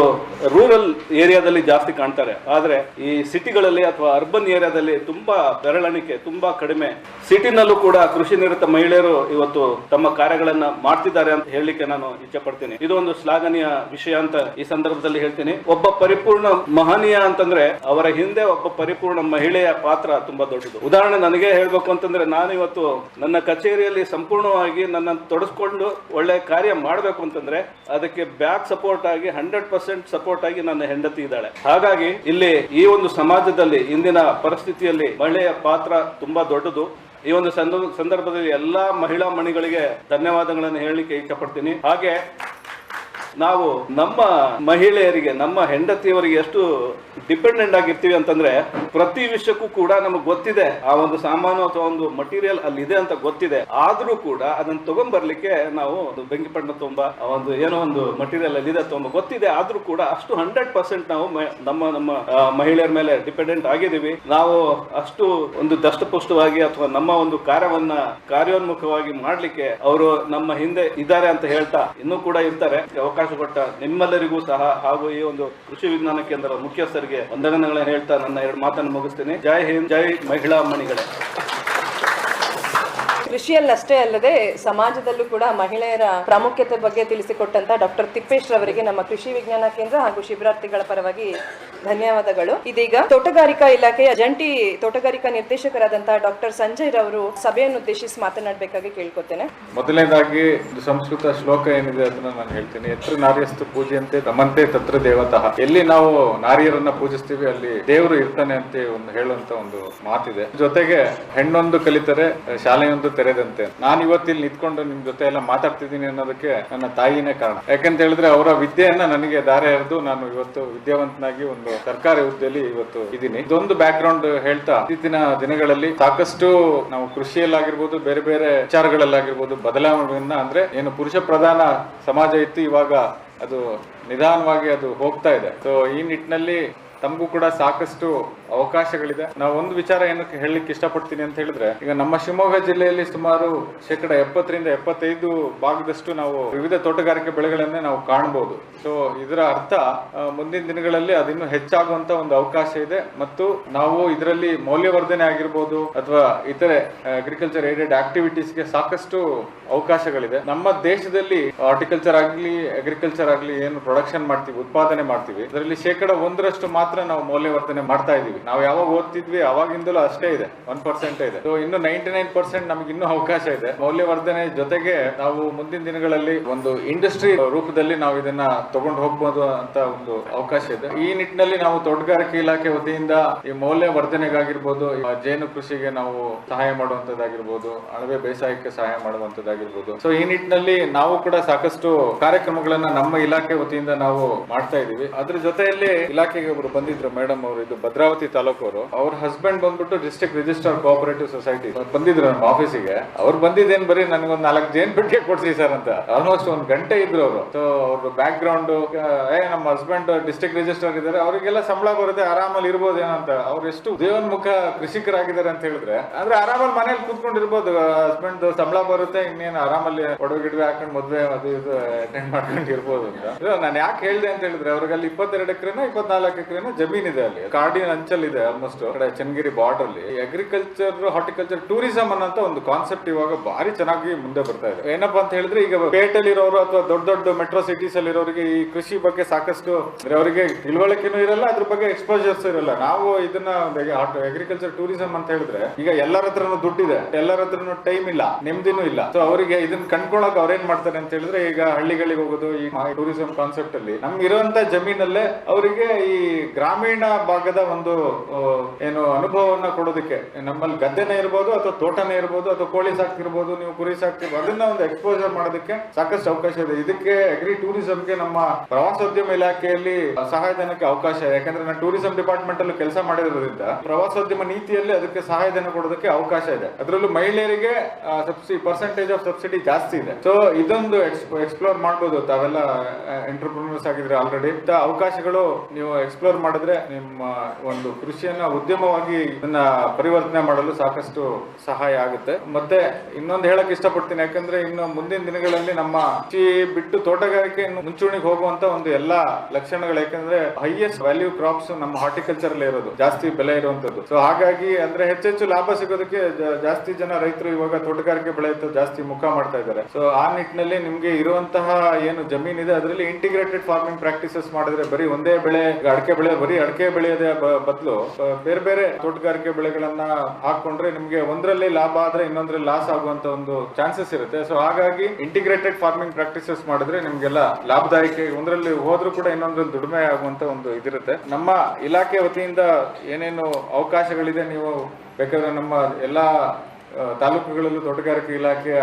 ರೂರಲ್ ಏರಿಯಾದಲ್ಲಿ ಜಾಸ್ತಿ ಕಾಣ್ತಾರೆ, ಆದ್ರೆ ಈ ಸಿಟಿಗಳಲ್ಲಿ ಅಥವಾ ಅರ್ಬನ್ ಏರಿಯಾದಲ್ಲಿ ತುಂಬಾ ಬೆರಳೆಣಿಕೆ, ತುಂಬಾ ಕಡಿಮೆ. ಸಿಟಿನಲ್ಲೂ ಕೂಡ ಕೃಷಿ ನಿರತ ಮಹಿಳೆಯರು ಇವತ್ತು ತಮ್ಮ ಕಾರ್ಯಗಳನ್ನ ಮಾಡ್ತಿದ್ದಾರೆ ಅಂತ ಹೇಳಲಿಕ್ಕೆ ನಾನು ಇಚ್ಛೆ ಪಡ್ತೀನಿ. ಇದು ಒಂದು ಶ್ಲಾಘನೀಯ ವಿಷಯ ಅಂತ ಈ ಸಂದರ್ಭದಲ್ಲಿ ಹೇಳ್ತೀನಿ. ಒಬ್ಬ ಪರಿಪೂರ್ಣ ಮಹನೀಯ ಅಂತಂದ್ರೆ ಅವರ ಹಿಂದೆ ಒಬ್ಬ ಪರಿಪೂರ್ಣ ಮಹಿಳೆಯ ಪಾತ್ರ ತುಂಬಾ ದೊಡ್ಡದು. ಉದಾಹರಣೆ ನನಗೆ ಹೇಳ್ಬೇಕು ಅಂತಂದ್ರೆ, ನಾನು ಇವತ್ತು ನನ್ನ ಕಚೇರಿಯಲ್ಲಿ ಸಂಪೂರ್ಣವಾಗಿ ನನ್ನ ತೊಡಸ್ಕೊಂಡು ಒಳ್ಳೆ ಕಾರ್ಯ ಮಾಡ್ಬೇಕು ಅಂತಂದ್ರೆ ಅದಕ್ಕೆ ಬ್ಯಾಕ್ ಸಪೋರ್ಟ್ ಆಗಿ 100% ಸಪೋರ್ಟ್ ಆಗಿ ನನ್ನ ಹೆಂಡತಿ ಇದ್ದಾಳೆ. ಹಾಗಾಗಿ ಇಲ್ಲಿ ಈ ಒಂದು ಸಮಾಜದಲ್ಲಿ ಇಂದಿನ ಪರಿಸ್ಥಿತಿಯಲ್ಲಿ ಮಹಿಳೆಯ ಪಾತ್ರ ತುಂಬಾ ದೊಡ್ಡದು. ಈ ಒಂದು ಸಂದರ್ಭದಲ್ಲಿ ಎಲ್ಲಾ ಮಹಿಳಾ ಮಣಿಗಳಿಗೆ ಧನ್ಯವಾದಗಳನ್ನು ಹೇಳಲಿಕ್ಕೆ ಇಷ್ಟಪಡ್ತೀನಿ. ಹಾಗೆ ನಾವು ನಮ್ಮ ಮಹಿಳೆಯರಿಗೆ, ನಮ್ಮ ಹೆಂಡತಿಯವರಿಗೆ ಎಷ್ಟು ಡಿಪೆಂಡೆಂಟ್ ಆಗಿರ್ತೀವಿ ಅಂತಂದ್ರೆ, ಪ್ರತಿ ವಿಷಯಕ್ಕೂ ಕೂಡ ನಮಗೆ ಗೊತ್ತಿದೆ ಆ ಒಂದು ಸಾಮಾನು ಅಥವಾ ಒಂದು ಮಟೀರಿಯಲ್ ಅಲ್ಲಿ ಇದೆ ಅಂತ ಗೊತ್ತಿದೆ. ಆದ್ರೂ ಕೂಡ ಅದನ್ನ ತಗೊಂಡ್ಬರ್ಲಿಕ್ಕೆ ನಾವು ಬೆಂಕಿಪಟ್ಟಣ ತುಂಬ ಒಂದು ಏನೋ ಒಂದು ಮಟೀರಿಯಲ್ ಅಲ್ಲಿ ಇದೆ ತುಂಬ ಗೊತ್ತಿದೆ, ಆದ್ರೂ ಕೂಡ ಅಷ್ಟು 100% ನಾವು ನಮ್ಮ ಮಹಿಳೆಯರ ಮೇಲೆ ಡಿಪೆಂಡೆಂಟ್ ಆಗಿದ್ದೀವಿ. ನಾವು ಅಷ್ಟು ಒಂದು ದಷ್ಟಪುಷ್ಟವಾಗಿ ಅಥವಾ ನಮ್ಮ ಒಂದು ಕಾರ್ಯೋನ್ಮುಖವಾಗಿ ಮಾಡ್ಲಿಕ್ಕೆ ಅವರು ನಮ್ಮ ಹಿಂದೆ ಇದ್ದಾರೆ ಅಂತ ಹೇಳ್ತಾ, ಇನ್ನೂ ಕೂಡ ಇರ್ತಾರೆ. ಅವಕಾಶ ಕೊಟ್ಟ ನಿಮ್ಮೆಲ್ಲರಿಗೂ ಸಹ ಹಾಗೂ ಈ ಒಂದು ಕೃಷಿ ವಿಜ್ಞಾನ ಕೇಂದ್ರದ ಮುಖ್ಯಸ್ಥರಿಗೆ ವಂದನೆಗಳನ್ನು ಹೇಳ್ತಾ ನನ್ನ 2 ಮಾತನ್ನು ಮುಗಿಸ್ತೀನಿ. ಜೈ ಹಿಂದ್, ಜೈ ಮಹಿಳಾ ಮಣಿಗಳೇ. ಕೃಷಿಯಲ್ಲಷ್ಟೇ ಅಲ್ಲದೆ ಸಮಾಜದಲ್ಲೂ ಕೂಡ ಮಹಿಳೆಯರ ಪ್ರಾಮುಖ್ಯತೆ ಬಗ್ಗೆ ತಿಳಿಸಿಕೊಟ್ಟಂತ ಡಾಕ್ಟರ್ ತಿಪ್ಪೇಶ್ ರವರಿಗೆ ನಮ್ಮ ಕೃಷಿ ವಿಜ್ಞಾನ ಕೇಂದ್ರ ಹಾಗೂ ಶಿಬಿರಾರ್ಥಿಗಳ ಪರವಾಗಿ ಧನ್ಯವಾದಗಳು. ಇದೀಗ ತೋಟಗಾರಿಕಾ ಇಲಾಖೆಯ ಜಂಟಿ ತೋಟಗಾರಿಕಾ ನಿರ್ದೇಶಕರಾದಂತಹ ಡಾಕ್ಟರ್ ಸಂಜಯ್ ರವರು ಸಭೆಯನ್ನು ಉದ್ದೇಶಿಸಿ ಮಾತನಾಡಬೇಕಾಗಿ ಕೇಳ್ಕೊತೇನೆ. ಮೊದಲನೇದಾಗಿ ಸಂಸ್ಕೃತ ಶ್ಲೋಕ ಏನಿದೆ ಅದನ್ನ ನಾನು ಹೇಳ್ತೀನಿ. ಯತ್ರ ನಾರ್ಯಸ್ತು ಪೂಜ್ಯಂತೆ ತಮಂತೆ ತತ್ರ ದೇವತಃ. ಎಲ್ಲಿ ನಾವು ನಾರಿಯರನ್ನ ಪೂಜಿಸ್ತೀವಿ ಅಲ್ಲಿ ದೇವರು ಇರ್ತಾನೆ ಅಂತ ಹೇಳುವಂತ ಒಂದು ಮಾತಿದೆ. ಜೊತೆಗೆ ಹೆಣ್ಣೊಂದು ಕಲಿತರೆ ಶಾಲೆಯೊಂದು ತೆರೆದಂತೆ. ನಾನು ಇವತ್ತಿಲ್ಲಿ ನಿಂತ್ಕೊಂಡು ನಿಮ್ ಜೊತೆ ಎಲ್ಲ ಮಾತಾಡ್ತಿದ್ದೀನಿ ಅನ್ನೋದಕ್ಕೆ ನನ್ನ ತಾಯಿನೇ ಕಾರಣ. ಯಾಕಂತ ಹೇಳಿದ್ರೆ ಅವರ ವಿದ್ಯೆಯನ್ನ ನನಗೆ ದಾರಿ ಎರೆದು ನಾನು ಇವತ್ತು ವಿದ್ಯಾವಂತನಾಗಿ ಒಂದು ಸರ್ಕಾರಿ ಹುದ್ದೆಯಲ್ಲಿ ಇವತ್ತು ಇದ್ದೀನಿ. ಇದೊಂದು ಬ್ಯಾಕ್ ಗ್ರೌಂಡ್ ಹೇಳ್ತಾ, ಇತ್ತೀಚಿನ ದಿನಗಳಲ್ಲಿ ಸಾಕಷ್ಟು ನಾವು ಕೃಷಿಯಲ್ಲಾಗಿರ್ಬೋದು, ಬೇರೆ ಬೇರೆ ವಿಚಾರಗಳಲ್ಲಾಗಿರ್ಬೋದು ಬದಲಾವಣೆಯನ್ನ, ಅಂದ್ರೆ ಏನು ಪುರುಷ ಪ್ರಧಾನ ಸಮಾಜ ಇತ್ತು, ಇವಾಗ ಅದು ನಿಧಾನವಾಗಿ ಅದು ಹೋಗ್ತಾ ಇದೆ. ಸೊ ಈ ನಿಟ್ಟಿನಲ್ಲಿ ತಮಗೂ ಕೂಡ ಸಾಕಷ್ಟು ಅವಕಾಶಗಳಿದೆ. ನಾವು ಒಂದು ವಿಚಾರ ಏನಕ್ಕೆ ಹೇಳಲಿಕ್ಕೆ ಇಷ್ಟಪಡ್ತೀನಿ ಅಂತ ಹೇಳಿದ್ರೆ, ಈಗ ನಮ್ಮ ಶಿವಮೊಗ್ಗ ಜಿಲ್ಲೆಯಲ್ಲಿ ಸುಮಾರು 70% 75% ಭಾಗದಷ್ಟು ನಾವು ವಿವಿಧ ತೋಟಗಾರಿಕೆ ಬೆಳೆಗಳನ್ನೇ ನಾವು ಕಾಣಬಹುದು. ಸೊ ಇದರ ಅರ್ಥ ಮುಂದಿನ ದಿನಗಳಲ್ಲಿ ಅದಿನ್ನೂ ಹೆಚ್ಚಾಗುವಂತ ಒಂದು ಅವಕಾಶ ಇದೆ. ಮತ್ತು ನಾವು ಇದರಲ್ಲಿ ಮೌಲ್ಯವರ್ಧನೆ ಆಗಿರ್ಬೋದು ಅಥವಾ ಇತರೆ ಅಗ್ರಿಕಲ್ಚರ್ ಏಡೆಡ್ ಆಕ್ಟಿವಿಟೀಸ್ಗೆ ಸಾಕಷ್ಟು ಅವಕಾಶಗಳಿದೆ. ನಮ್ಮ ದೇಶದಲ್ಲಿ ಹಾರ್ಟಿಕಲ್ಚರ್ ಆಗ್ಲಿ ಅಗ್ರಿಕಲ್ಚರ್ ಆಗ್ಲಿ ಏನು ಪ್ರೊಡಕ್ಷನ್ ಮಾಡ್ತೀವಿ, ಉತ್ಪಾದನೆ ಮಾಡ್ತೀವಿ, ಇದರಲ್ಲಿ 1% ಮಾತ್ರ ನಾವು ಮೌಲ್ಯವರ್ಧನೆ ಮಾಡ್ತಾ ಇದೀವಿ. ನಾವು ಯಾವಾಗ ಓದ್ತಿದ್ವಿ ಅವಾಗಿಂದಲೂ ಅಷ್ಟೇ ಇದೆ, 1% ಇದೆ. ಸೊ ಇನ್ನು 99% ನಮ್ಗೆ ಇನ್ನೂ ಅವಕಾಶ ಇದೆ. ಮೌಲ್ಯವರ್ಧನೆ ಜೊತೆಗೆ ನಾವು ಮುಂದಿನ ದಿನಗಳಲ್ಲಿ ಒಂದು ಇಂಡಸ್ಟ್ರಿ ರೂಪದಲ್ಲಿ ನಾವು ಇದನ್ನ ತಗೊಂಡು ಹೋಗ್ಬೋದು ಅಂತ ಒಂದು ಅವಕಾಶ ಇದೆ. ಈ ನಿಟ್ಟಿನಲ್ಲಿ ನಾವು ತೋಟಗಾರಿಕೆ ಇಲಾಖೆ ವತಿಯಿಂದ ಈ ಮೌಲ್ಯವರ್ಧನೆಗಾಗಿರ್ಬೋದು, ಜೇನು ಕೃಷಿಗೆ ನಾವು ಸಹಾಯ ಮಾಡುವಂತದ್ದಾಗಿರ್ಬೋದು, ಅಣಬೆ ಬೇಸಾಯಕ್ಕೆ ಸಹಾಯ ಮಾಡುವಂತದ್ದಾಗಿರ್ಬೋದು. ಸೊ ಈ ನಿಟ್ಟಿನಲ್ಲಿ ನಾವು ಕೂಡ ಸಾಕಷ್ಟು ಕಾರ್ಯಕ್ರಮಗಳನ್ನ ನಮ್ಮ ಇಲಾಖೆ ವತಿಯಿಂದ ನಾವು ಮಾಡ್ತಾ ಇದೀವಿ. ಅದ್ರ ಜೊತೆಯಲ್ಲಿ ಇಲಾಖೆಗೆ ಒಬ್ರು ಬಂದಿದ್ರು ಮೇಡಮ್ ಅವರು, ಇದು ಭದ್ರಾವತಿ ತಾಲೂಕವರು. ಅವ್ರ ಹಸ್ಬೆಂಡ್ ಬಂದ್ಬಿಟ್ಟು ಡಿಸ್ಟ್ರಿಕ್ಟ್ ರಿಜಿಸ್ಟ್ರಾರ್ ಕೋಆಪರೇಟಿವ್ ಸೊಸೈಟಿ ಬಂದಿದ್ರು ನಮ್ಮ ಆಫೀಸಿಗೆ. ಅವ್ರು ಬಂದಿದ್ದೇನ್ ಬರೀ ನನಗೊಂದು 4 ಜೇನ್ ಪೆಟ್ಟಿಗೆ ಕೊಡ್ಸಿ ಸರ್ ಅಂತ ಆಲ್ಮೋಸ್ಟ್ 1 ಗಂಟೆ ಇದ್ರು ಅವರು. ಸೊ ಅವ್ರ ಬ್ಯಾಕ್ ಗ್ರೌಂಡ್, ನಮ್ಮ ಹಸ್ಬೆಂಡ್ ಡಿಸ್ಟ್ರಿಕ್ಟ್ ರಿಜಿಸ್ಟ್ರಾರ್ ಇದ್ದಾರೆ, ಅವರಿಗೆಲ್ಲ ಸಂಬಳ ಬರುತ್ತೆ, ಆರಾಮಲ್ಲಿ ಇರ್ಬೋದು ಏನಂತ. ಅವ್ರು ಎಷ್ಟು ದೇವನ್ಮುಖ ಕೃಷಿಕರಾಗಿದ್ದಾರೆ ಅಂತ ಹೇಳಿದ್ರೆ, ಅಂದ್ರೆ ಆರಾಮಲ್ಲಿ ಮನೇಲಿ ಕೂತ್ಕೊಂಡಿರ್ಬೋದು, ಹಸ್ಬೆಂಡ್ ಸಂಬಳ ಬರುತ್ತೆ, ಇನ್ನೇನು ಆರಾಮಲ್ಲಿ ಒಡಗಿಡ್ವೆ ಹಾಕೊಂಡು ಮದ್ವೆ ಅದು ಇದು ಅಟೆಂಡ್ ಮಾಡ್ಕೊಂಡು ಇರ್ಬೋದು ಅಂತ. ನಾನು ಯಾಕೆ ಹೇಳಿದೆ ಅಂತ ಹೇಳಿದ್ರೆ, ಅವ್ರಿಗಲ್ಲಿ 22 ಎಕರೆನೋ 24 ಎಕರೆನೋ ಜಮೀನ್ ಇದೆ, ಅಲ್ಲಿ ಕಾರ್ಡಿಯನ್ ಅಂಚಲ್ಲಿದೆ ಆಲ್ಮೋಸ್ಟ್ ಚನ್ನಗಿರಿ ಬಾರ್ಡರ್ ಅಲ್ಲಿ. ಅಗ್ರಿಕಲ್ಚರ್ ಹಾರ್ಟಿಕಲ್ಚರ್ ಟೂರಿಸಂ ಅನ್ನೋ ಒಂದು ಕಾನ್ಸೆಪ್ಟ್ ಇವಾಗ ಭಾರಿ ಚೆನ್ನಾಗಿ ಮುಂದೆ ಬರ್ತಾ ಇದೆ. ಏನಪ್ಪಾ ಅಂತ ಹೇಳಿದ್ರೆ, ಈಗ ಪೇಟೆಲ್ ಇರೋರು ಅಥವಾ ದೊಡ್ಡ ದೊಡ್ಡ ಮೆಟ್ರೋ ಸಿಟೀಸ್ ಅಲ್ಲಿ ಇರೋರಿಗೆ ಈ ಕೃಷಿ ಬಗ್ಗೆ ಸಾಕಷ್ಟು ಅವರಿಗೆ ತಿಳುವಳಿಕೆನೂ ಇರಲ್ಲ, ಅದ್ರ ಬಗ್ಗೆ ಎಕ್ಸ್ಪೋಜರ್ಸ್ ಇರಲ್ಲ. ನಾವು ಇದನ್ನ ಅಗ್ರಿಕಲ್ಚರ್ ಟೂರಿಸಂ ಅಂತ ಹೇಳಿದ್ರೆ, ಈಗ ಎಲ್ಲರ ಹತ್ರನೂ ದುಡ್ಡಿದೆ, ಎಲ್ಲರ ಹತ್ರನೂ ಟೈಮ್ ಇಲ್ಲ, ನೆಮ್ಮದಿನೂ ಇಲ್ಲ. ಸೊ ಅವರಿಗೆ ಇದನ್ನ ಕಂಡ್ಕೊಳಕ್ ಅವ್ರೇನ್ ಮಾಡ್ತಾರೆ ಅಂತ ಹೇಳಿದ್ರೆ, ಈಗ ಹಳ್ಳಿಗಳಿಗೆ ಹೋಗೋದು, ಈ ಟೂರಿಸಂ ಕಾನ್ಸೆಪ್ಟ್ ಅಲ್ಲಿ ನಮ್ಗೆ ಇರುವಂತ ಜಮೀನಲ್ಲೇ ಅವರಿಗೆ ಈ ಗ್ರಾಮೀಣ ಭಾಗದ ಒಂದು ಏನು ಅನುಭವವನ್ನ ಕೊಡೋದಕ್ಕೆ, ನಮ್ಮಲ್ಲಿ ಗದ್ದೆನೇ ಇರ್ಬೋದು ಅಥವಾ ತೋಟನೇ ಇರ್ಬೋದು ಅಥವಾ ಕೋಳಿ ಸಾಕ್ತಿರ್ಬೋದು, ನೀವು ಕುರಿ ಸಾಕ್ತಿರ್ಬೋದು, ಅದನ್ನ ಒಂದು ಎಕ್ಸ್ಪೋಜರ್ ಮಾಡೋದಕ್ಕೆ ಸಾಕಷ್ಟು ಅವಕಾಶ ಇದೆ. ಇದಕ್ಕೆ ಅಗ್ರಿ ಟೂರಿಸಂಗೆ ನಮ್ಮ ಪ್ರವಾಸೋದ್ಯಮ ಇಲಾಖೆಯಲ್ಲಿ ಸಹಾಯಧನಕ್ಕೆ ಅವಕಾಶ ಇದೆ. ಯಾಕಂದ್ರೆ ನಾನು ಟೂರಿಸಂ ಡಿಪಾರ್ಟ್ಮೆಂಟ್ ಅಲ್ಲಿ ಕೆಲಸ ಮಾಡಿರೋದ್ರಿಂದ ಪ್ರವಾಸೋದ್ಯಮ ನೀತಿಯಲ್ಲಿ ಅದಕ್ಕೆ ಸಹಾಯಧನ ಕೊಡೋದಕ್ಕೆ ಅವಕಾಶ ಇದೆ. ಅದರಲ್ಲೂ ಮಹಿಳೆಯರಿಗೆ ಪರ್ಸೆಂಟೇಜ್ ಆಫ್ ಸಬ್ಸಿಡಿ ಜಾಸ್ತಿ ಇದೆ. ಸೊ ಇದೊಂದು ಎಕ್ಸ್ಪ್ಲೋರ್ ಮಾಡಬಹುದು. ತಾವೆಲ್ಲ ಎಂಟರ್ಪ್ರಿನರ್ಸ್ ಆಗಿದ್ರೆ ಆಲ್ರೆಡಿ ಅವಕಾಶಗಳು ನೀವು ಎಕ್ಸ್ಪ್ಲೋರ್ ಮಾಡಿದ್ರೆ ನಿಮ್ಮ ಒಂದು ಕೃಷಿಯನ್ನ ಉದ್ಯಮವಾಗಿ ಇದನ್ನ ಪರಿವರ್ತನೆ ಮಾಡಲು ಸಾಕಷ್ಟು ಸಹಾಯ ಆಗುತ್ತೆ. ಮತ್ತೆ ಇನ್ನೊಂದು ಹೇಳಕ್ ಇಷ್ಟಪಡ್ತೀನಿ, ಯಾಕಂದ್ರೆ ಇನ್ನು ಮುಂದಿನ ದಿನಗಳಲ್ಲಿ ನಮ್ಮ ಕೃಷಿ ಬಿಟ್ಟು ತೋಟಗಾರಿಕೆ ಇನ್ನು ಮುಂಚೂಣಿಗೆ ಹೋಗುವಂತ ಒಂದು ಎಲ್ಲಾ ಲಕ್ಷಣಗಳು, ಯಾಕಂದ್ರೆ ಹೈಯೆಸ್ಟ್ ವ್ಯಾಲ್ಯೂ ಕ್ರಾಪ್ಸ್ ನಮ್ಮ ಹಾರ್ಟಿಕಲ್ಚರ್ ಅಲ್ಲಿ ಇರೋದು, ಜಾಸ್ತಿ ಬೆಲೆ ಇರುವಂತದ್ದು. ಸೊ ಹಾಗಾಗಿ ಅಂದ್ರೆ ಹೆಚ್ಚೆಚ್ಚು ಲಾಭ ಸಿಗೋದಕ್ಕೆ ಜಾಸ್ತಿ ಜನ ರೈತರು ಇವಾಗ ತೋಟಗಾರಿಕೆ ಬೆಳೆಯುತ್ತ ಜಾಸ್ತಿ ಮುಖ ಮಾಡ್ತಾ ಇದ್ದಾರೆ. ಸೊ ಆ ನಿಟ್ಟಿನಲ್ಲಿ ನಿಮ್ಗೆ ಇರುವಂತಹ ಏನು ಜಮೀನ್ ಇದೆ ಅದರಲ್ಲಿ ಇಂಟಿಗ್ರೇಟೆಡ್ ಫಾರ್ಮಿಂಗ್ ಪ್ರಾಕ್ಟೀಸಸ್ ಮಾಡಿದ್ರೆ, ಬರೀ ಒಂದೇ ಬೆಳೆ ಅಡಕೆ ಬೆಳೆ ಬರೀ ಅಡಕೆ ಬೆಳೆಯೋದೇ ಬದಲು ಬೇರೆ ಬೇರೆ ತೋಟಗಾರಿಕೆ ಬೆಳೆಗಳನ್ನ ಹಾಕೊಂಡ್ರೆ ನಿಮ್ಗೆ ಒಂದರಲ್ಲಿ ಲಾಭ ಆದ್ರೆ ಇನ್ನೊಂದ್ರಲ್ಲಿ ಲಾಸ್ ಆಗುವಂತ ಒಂದು ಚಾನ್ಸಸ್ ಇರುತ್ತೆ. ಸೊ ಹಾಗಾಗಿ ಇಂಟಿಗ್ರೇಟೆಡ್ ಫಾರ್ಮಿಂಗ್ ಪ್ರಾಕ್ಟೀಸಸ್ ಮಾಡಿದ್ರೆ ನಿಮ್ಗೆಲ್ಲ ಲಾಭದಾಯಕ, ಒಂದರಲ್ಲಿ ಹೋದ್ರೂ ಕೂಡ ಇನ್ನೊಂದ್ರಲ್ಲಿ ದುಡಿಮೆ ಆಗುವಂತ ಒಂದು ಇದಿರುತ್ತೆ. ನಮ್ಮ ಇಲಾಖೆ ವತಿಯಿಂದ ಏನೇನು ಅವಕಾಶಗಳಿದೆ, ನೀವು ಬೇಕಾದ್ರೆ ನಮ್ಮ ಎಲ್ಲಾ ತಾಲೂಕುಗಳಲ್ಲೂ ತೋಟಗಾರಿಕೆ ಇಲಾಖೆಯ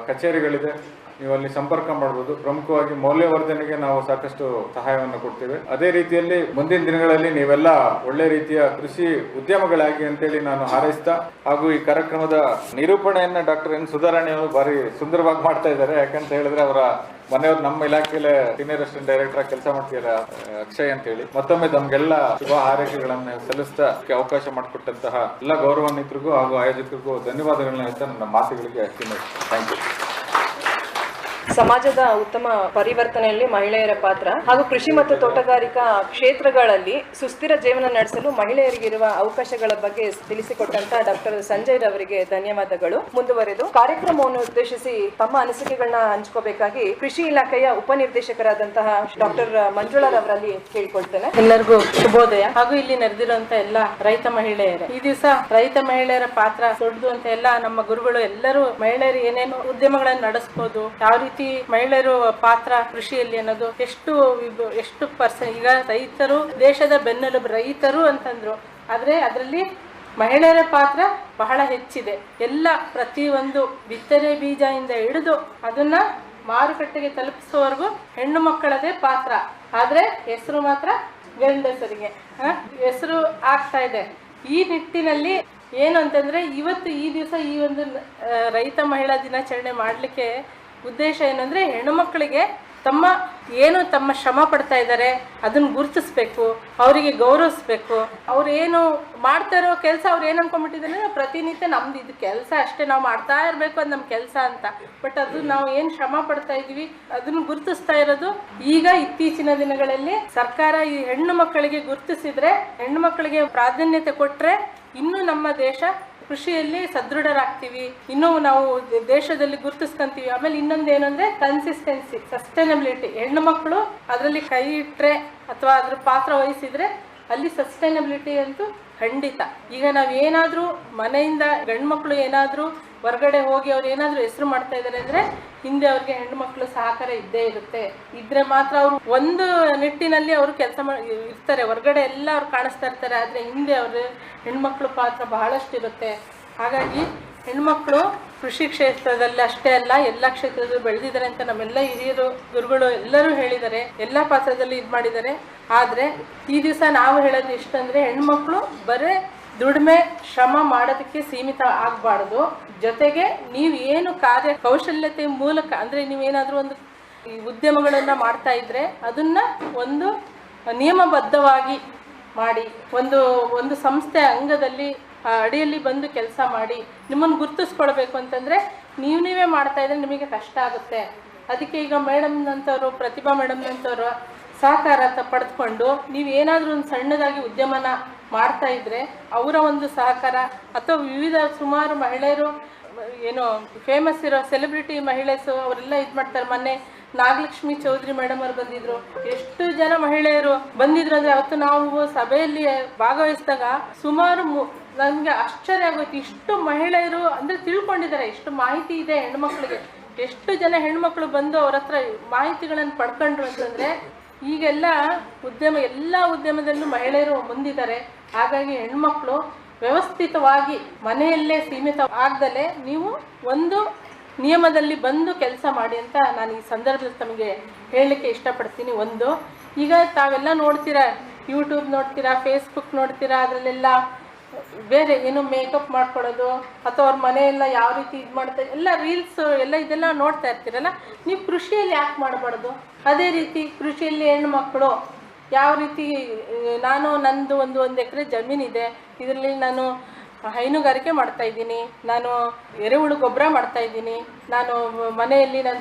ಕಚೇರಿಗಳಿದೆ, ನೀವು ಅಲ್ಲಿ ಸಂಪರ್ಕ ಮಾಡಬಹುದು. ಪ್ರಮುಖವಾಗಿ ಮೌಲ್ಯವರ್ಧನೆಗೆ ನಾವು ಸಾಕಷ್ಟು ಸಹಾಯವನ್ನು ಕೊಡ್ತೇವೆ. ಅದೇ ರೀತಿಯಲ್ಲಿ ಮುಂದಿನ ದಿನಗಳಲ್ಲಿ ನೀವೆಲ್ಲ ಒಳ್ಳೆ ರೀತಿಯ ಕೃಷಿ ಉದ್ಯಮಗಳಾಗಿ ಅಂತೇಳಿ ನಾನು ಹಾರೈಸ್ತಾ, ಹಾಗೂ ಈ ಕಾರ್ಯಕ್ರಮದ ನಿರೂಪಣೆಯನ್ನ ಡಾಕ್ಟರ್ ಎನ್ ಸುಧಾರಾಣಿ ಅವರು ಬಾರಿ ಸುಂದರವಾಗಿ ಮಾಡ್ತಾ ಇದ್ದಾರೆ. ಯಾಕಂತ ಹೇಳಿದ್ರೆ ಅವರ ಮನೆಯವ್ರು ನಮ್ಮ ಇಲಾಖೆಯಲ್ಲಿ ಸೀನಿಯರ್ ಅಸಿಸ್ಟೆಂಟ್ ಡೈರೆಕ್ಟರ್ ಆಗಿ ಕೆಲಸ ಮಾಡ್ತಿದ್ದಾರೆ, ಅಕ್ಷಯ್ ಅಂತ ಹೇಳಿ. ಮತ್ತೊಮ್ಮೆ ತಮ್ಗೆಲ್ಲ ಶುಭ ಹಾರೈಕೆಗಳನ್ನು ಸಲ್ಲಿಸ್ತಾ ಅವಕಾಶ ಮಾಡಿಕೊಟ್ಟಂತಹ ಎಲ್ಲ ಗೌರವಾನ್ವಿತರಿಗೂ ಹಾಗೂ ಆಯೋಜಕರಿಗೂ ಧನ್ಯವಾದಗಳನ್ನ ಹೇಳ್ತಾ ನನ್ನ ಮಾತುಗಳಿಗೆ ಥ್ಯಾಂಕ್ ಯು. ಸಮಾಜದ ಉತ್ತಮ ಪರಿವರ್ತನೆಯಲ್ಲಿ ಮಹಿಳೆಯರ ಪಾತ್ರ ಹಾಗೂ ಕೃಷಿ ಮತ್ತು ತೋಟಗಾರಿಕಾ ಕ್ಷೇತ್ರಗಳಲ್ಲಿ ಸುಸ್ಥಿರ ಜೀವನ ನಡೆಸಲು ಮಹಿಳೆಯರಿಗಿರುವ ಅವಕಾಶಗಳ ಬಗ್ಗೆ ತಿಳಿಸಿಕೊಟ್ಟಂತ ಡಾಕ್ಟರ್ ಸಂಜಯ್ ರವರಿಗೆ ಧನ್ಯವಾದಗಳು. ಮುಂದುವರೆದು ಕಾರ್ಯಕ್ರಮವನ್ನು ಉದ್ದೇಶಿಸಿ ತಮ್ಮ ಅನಿಸಿಕೆಗಳನ್ನ ಹಂಚ್ಕೋಬೇಕಾಗಿ ಕೃಷಿ ಇಲಾಖೆಯ ಉಪನಿರ್ದೇಶಕರಾದಂತಹ ಡಾಕ್ಟರ್ ಮಂಜುಳಾ ರವರಲ್ಲಿ ಕೇಳ್ಕೊಳ್ತೇನೆ. ಎಲ್ಲರಿಗೂ ಶುಭೋದಯ. ಹಾಗೂ ಇಲ್ಲಿ ನೆರೆದಿರುವಂತ ಎಲ್ಲ ರೈತ ಮಹಿಳೆಯರೇ, ಈ ದಿವಸ ರೈತ ಮಹಿಳೆಯರ ಪಾತ್ರ ದೊಡ್ಡದು ಅಂತ ಎಲ್ಲ ನಮ್ಮ ಗುರುಗಳು ಎಲ್ಲರೂ ಮಹಿಳೆಯರು ಏನೇನು ಉದ್ಯಮಗಳನ್ನು ನಡೆಸಬಹುದು, ಯಾವ ರೀತಿ ಮಹಿಳೆಯರು ಪಾತ್ರ ಕೃಷಿಯಲ್ಲಿ ಅನ್ನೋದು ಎಷ್ಟು ಪರ್ಸೆಂಟ್. ಈಗ ರೈತರು ದೇಶದ ಬೆನ್ನೆಲುಬು, ರೈತರು ಅಂತಂದ್ರು, ಆದ್ರೆ ಅದರಲ್ಲಿ ಮಹಿಳೆಯರ ಪಾತ್ರ ಬಹಳ ಹೆಚ್ಚಿದೆ. ಎಲ್ಲ ಪ್ರತಿಯೊಂದು ಬಿತ್ತನೆ ಬೀಜದಿಂದ ಹಿಡಿದು ಅದನ್ನ ಮಾರುಕಟ್ಟೆಗೆ ತಲುಪಿಸುವವರೆಗೂ ಹೆಣ್ಣು ಮಕ್ಕಳದೇ ಪಾತ್ರ. ಆದ್ರೆ ಹೆಸರು ಮಾತ್ರ ಗಂಡಸರಿಗೆ ಹೆಸರು ಆಗ್ತಾ ಇದೆ. ಈ ನಿಟ್ಟಿನಲ್ಲಿ ಏನು ಅಂತಂದ್ರೆ ಇವತ್ತು ಈ ದಿವಸ ಈ ಒಂದು ರೈತ ಮಹಿಳಾ ದಿನಾಚರಣೆ ಮಾಡಲಿಕ್ಕೆ ಉದ್ದೇಶ ಏನಂದ್ರೆ ಹೆಣ್ಣು ಮಕ್ಕಳಿಗೆ ತಮ್ಮ ಶ್ರಮ ಪಡ್ತಾ ಇದ್ದಾರೆ ಅದನ್ನ ಗುರುತಿಸ್ಬೇಕು, ಅವರಿಗೆ ಗೌರವಿಸ್ಬೇಕು. ಅವ್ರು ಏನು ಮಾಡ್ತಾ ಇರೋ ಕೆಲಸ ಅವ್ರು ಏನು ಅನ್ಕೊಂಡ್ಬಿಟ್ಟಿದ್ದಾರೆ, ಪ್ರತಿನಿತ್ಯ ನಮ್ದು ಇದು ಕೆಲಸ ಅಷ್ಟೇ, ನಾವು ಮಾಡ್ತಾ ಇರಬೇಕು ಅದು ನಮ್ಮ ಕೆಲಸ ಅಂತ. ಬಟ್ ಅದು ನಾವು ಏನು ಶ್ರಮ ಪಡ್ತಾ ಇದೀವಿ ಅದನ್ನು ಗುರುತಿಸ್ತಾ ಇರೋದು. ಈಗ ಇತ್ತೀಚಿನ ದಿನಗಳಲ್ಲಿ ಸರ್ಕಾರ ಈ ಹೆಣ್ಣು ಮಕ್ಕಳಿಗೆ ಗುರುತಿಸಿದ್ರೆ, ಹೆಣ್ಣು ಮಕ್ಕಳಿಗೆ ಪ್ರಾಧಾನ್ಯತೆ ಕೊಟ್ರೆ ಇನ್ನೂ ನಮ್ಮ ದೇಶ ಕೃಷಿಯಲ್ಲಿ ಸದೃಢರಾಗ್ತೀವಿ, ಇನ್ನೂ ನಾವು ದೇಶದಲ್ಲಿ ಗುರುತಿಸ್ಕೊಂತೀವಿ. ಆಮೇಲೆ ಇನ್ನೊಂದು ಏನಂದ್ರೆ ಕನ್ಸಿಸ್ಟೆನ್ಸಿ, ಸಸ್ಟೈನಬಿಲಿಟಿ. ಹೆಣ್ಣು ಮಕ್ಕಳು ಅದರಲ್ಲಿ ಕೈ ಇಟ್ಟರೆ ಅಥವಾ ಅದ್ರ ಪಾತ್ರ ವಹಿಸಿದ್ರೆ ಅಲ್ಲಿ ಸಸ್ಟೈನಬಿಲಿಟಿ ಅಂತೂ ಖಂಡಿತ. ಈಗ ನಾವು ಏನಾದರೂ ಮನೆಯಿಂದ ಗಂಡು ಮಕ್ಕಳು ಏನಾದರೂ ಹೊರಗಡೆ ಹೋಗಿ ಅವ್ರು ಏನಾದರೂ ಹೆಸರು ಮಾಡ್ತಾ ಇದ್ದಾರೆ ಅಂದರೆ ಹಿಂದೆ ಅವ್ರಿಗೆ ಹೆಣ್ಣು ಮಕ್ಕಳು ಸಹಕಾರ ಇದ್ದೇ ಇರುತ್ತೆ. ಇದ್ರೆ ಮಾತ್ರ ಅವರು ಒಂದು ನಿಟ್ಟಿನಲ್ಲಿ ಅವರು ಕೆಲಸ ಇರ್ತಾರೆ, ಹೊರಗಡೆ ಎಲ್ಲ ಅವ್ರು ಕಾಣಿಸ್ತಾ ಇರ್ತಾರೆ. ಆದರೆ ಹಿಂದೆ ಅವರು ಹೆಣ್ಮಕ್ಳು ಪಾತ್ರ ಬಹಳಷ್ಟು ಇರುತ್ತೆ. ಹಾಗಾಗಿ ಹೆಣ್ಮಕ್ಳು ಕೃಷಿ ಕ್ಷೇತ್ರದಲ್ಲಿ ಅಷ್ಟೇ ಅಲ್ಲ, ಎಲ್ಲ ಕ್ಷೇತ್ರದಲ್ಲೂ ಬೆಳೆದಿದ್ದಾರೆ ಅಂತ ನಮ್ಮೆಲ್ಲ ಹಿರಿಯರು ಗುರುಗಳು ಎಲ್ಲರೂ ಹೇಳಿದ್ದಾರೆ, ಎಲ್ಲ ಪಾತ್ರದಲ್ಲಿ ಇದು ಮಾಡಿದ್ದಾರೆ. ಆದರೆ ಈ ದಿವಸ ನಾವು ಹೇಳೋದು ಇಷ್ಟಂದರೆ, ಹೆಣ್ಮಕ್ಳು ಬರೀ ದುಡಿಮೆ ಶ್ರಮ ಮಾಡೋದಕ್ಕೆ ಸೀಮಿತ ಆಗಬಾರ್ದು. ಜೊತೆಗೆ ನೀವು ಏನು ಕಾರ್ಯ ಕೌಶಲ್ಯತೆ ಮೂಲಕ ಅಂದರೆ ನೀವೇನಾದರೂ ಒಂದು ಉದ್ಯಮಗಳನ್ನು ಮಾಡ್ತಾ ಇದ್ರೆ ಅದನ್ನು ಒಂದು ನಿಯಮಬದ್ಧವಾಗಿ ಮಾಡಿ, ಒಂದು ಸಂಸ್ಥೆ ಅಂಗದಲ್ಲಿ ಅಡಿಯಲ್ಲಿ ಬಂದು ಕೆಲಸ ಮಾಡಿ ನಿಮ್ಮನ್ನು ಗುರುತಿಸ್ಕೊಳ್ಬೇಕು ಅಂತಂದರೆ ನೀವೇ ಮಾಡ್ತಾ ಇದ್ರೆ ನಿಮಗೆ ಕಷ್ಟ ಆಗುತ್ತೆ. ಅದಕ್ಕೆ ಈಗ ಮೇಡಮ್ನಂಥವ್ರು, ಪ್ರತಿಭಾ ಮೇಡಮ್ನಂಥವ್ರು ಸಹಕಾರ ಪಡೆದುಕೊಂಡು ನೀವು ಏನಾದರೂ ಒಂದು ಸಣ್ಣದಾಗಿ ಉದ್ಯಮನ ಮಾಡ್ತಾ ಇದ್ರೆ ಅವರ ಒಂದು ಸಹಕಾರ, ಅಥವಾ ವಿವಿಧ ಸುಮಾರು ಮಹಿಳೆಯರು ಏನು ಫೇಮಸ್ ಇರೋ ಸೆಲೆಬ್ರಿಟಿ ಮಹಿಳೆಸು ಅವರೆಲ್ಲ ಇದು ಮಾಡ್ತಾರೆ. ಮೊನ್ನೆ ನಾಗಲಕ್ಷ್ಮಿ ಚೌಧರಿ ಮೇಡಮ್ ಅವರು ಬಂದಿದ್ರು, ಎಷ್ಟು ಜನ ಮಹಿಳೆಯರು ಬಂದಿದ್ರು ಅಂದರೆ ಅವತ್ತು ನಾವು ಸಭೆಯಲ್ಲಿ ಭಾಗವಹಿಸಿದಾಗ ಸುಮಾರು ನಮಗೆ ಆಶ್ಚರ್ಯ ಆಗೋಯ್ತು. ಇಷ್ಟು ಮಹಿಳೆಯರು ಅಂದರೆ ತಿಳ್ಕೊಂಡಿದ್ದಾರೆ, ಎಷ್ಟು ಮಾಹಿತಿ ಇದೆ ಹೆಣ್ಮಕ್ಳಿಗೆ, ಎಷ್ಟು ಜನ ಹೆಣ್ಮಕ್ಳು ಬಂದು ಅವ್ರ ಹತ್ರ ಮಾಹಿತಿಗಳನ್ನು ಪಡ್ಕೊಂಡ್ರು ಅಂತಂದರೆ ಈಗೆಲ್ಲ ಎಲ್ಲ ಉದ್ಯಮದಲ್ಲೂ ಮಹಿಳೆಯರು ಮುಂದಿದ್ದಾರೆ. ಹಾಗಾಗಿ ಹೆಣ್ಮಕ್ಳು ವ್ಯವಸ್ಥಿತವಾಗಿ ಮನೆಯಲ್ಲೇ ಸೀಮಿತ ಆಗದಲೇ ನೀವು ಒಂದು ನಿಯಮದಲ್ಲಿ ಬಂದು ಕೆಲಸ ಮಾಡಿ ಅಂತ ನಾನು ಈ ಸಂದರ್ಭದಲ್ಲಿ ತಮಗೆ ಹೇಳಲಿಕ್ಕೆ ಇಷ್ಟಪಡ್ತೀನಿ. ಒಂದು, ಈಗ ತಾವೆಲ್ಲ ನೋಡ್ತೀರಾ, ಯೂಟ್ಯೂಬ್ ನೋಡ್ತೀರಾ, ಫೇಸ್ಬುಕ್ ನೋಡ್ತೀರಾ, ಅದರಲ್ಲೆಲ್ಲ ಬೇರೆ ಏನು ಮೇಕಪ್ ಮಾಡ್ಕೊಳ್ಳೋದು ಅಥವಾ ಅವ್ರ ಮನೆಯೆಲ್ಲ ಯಾವ ರೀತಿ ಇದು ಮಾಡ್ತಾರೆ ಎಲ್ಲ ರೀಲ್ಸ್ ಎಲ್ಲ ಇದೆಲ್ಲ ನೋಡ್ತಾ ಇರ್ತೀರಲ್ಲ. ನೀವು ಕೃಷಿಯಲ್ಲಿ ಯಾಕೆ ಮಾಡಬಾರ್ದು? ಅದೇ ರೀತಿ ಕೃಷಿಯಲ್ಲಿ ಹೆಣ್ಮಕ್ಳು ಯಾವ ರೀತಿ, ನಂದು ಒಂದು ಎಕರೆ ಜಮೀನಿದೆ, ಇದರಲ್ಲಿ ನಾನು ಹೈನುಗಾರಿಕೆ ಮಾಡ್ತಾಯಿದ್ದೀನಿ, ನಾನು ಎರೆಹುಳು ಗೊಬ್ಬರ ಮಾಡ್ತಾಯಿದ್ದೀನಿ, ನಾನು ಮನೆಯಲ್ಲಿ ನನ್ನ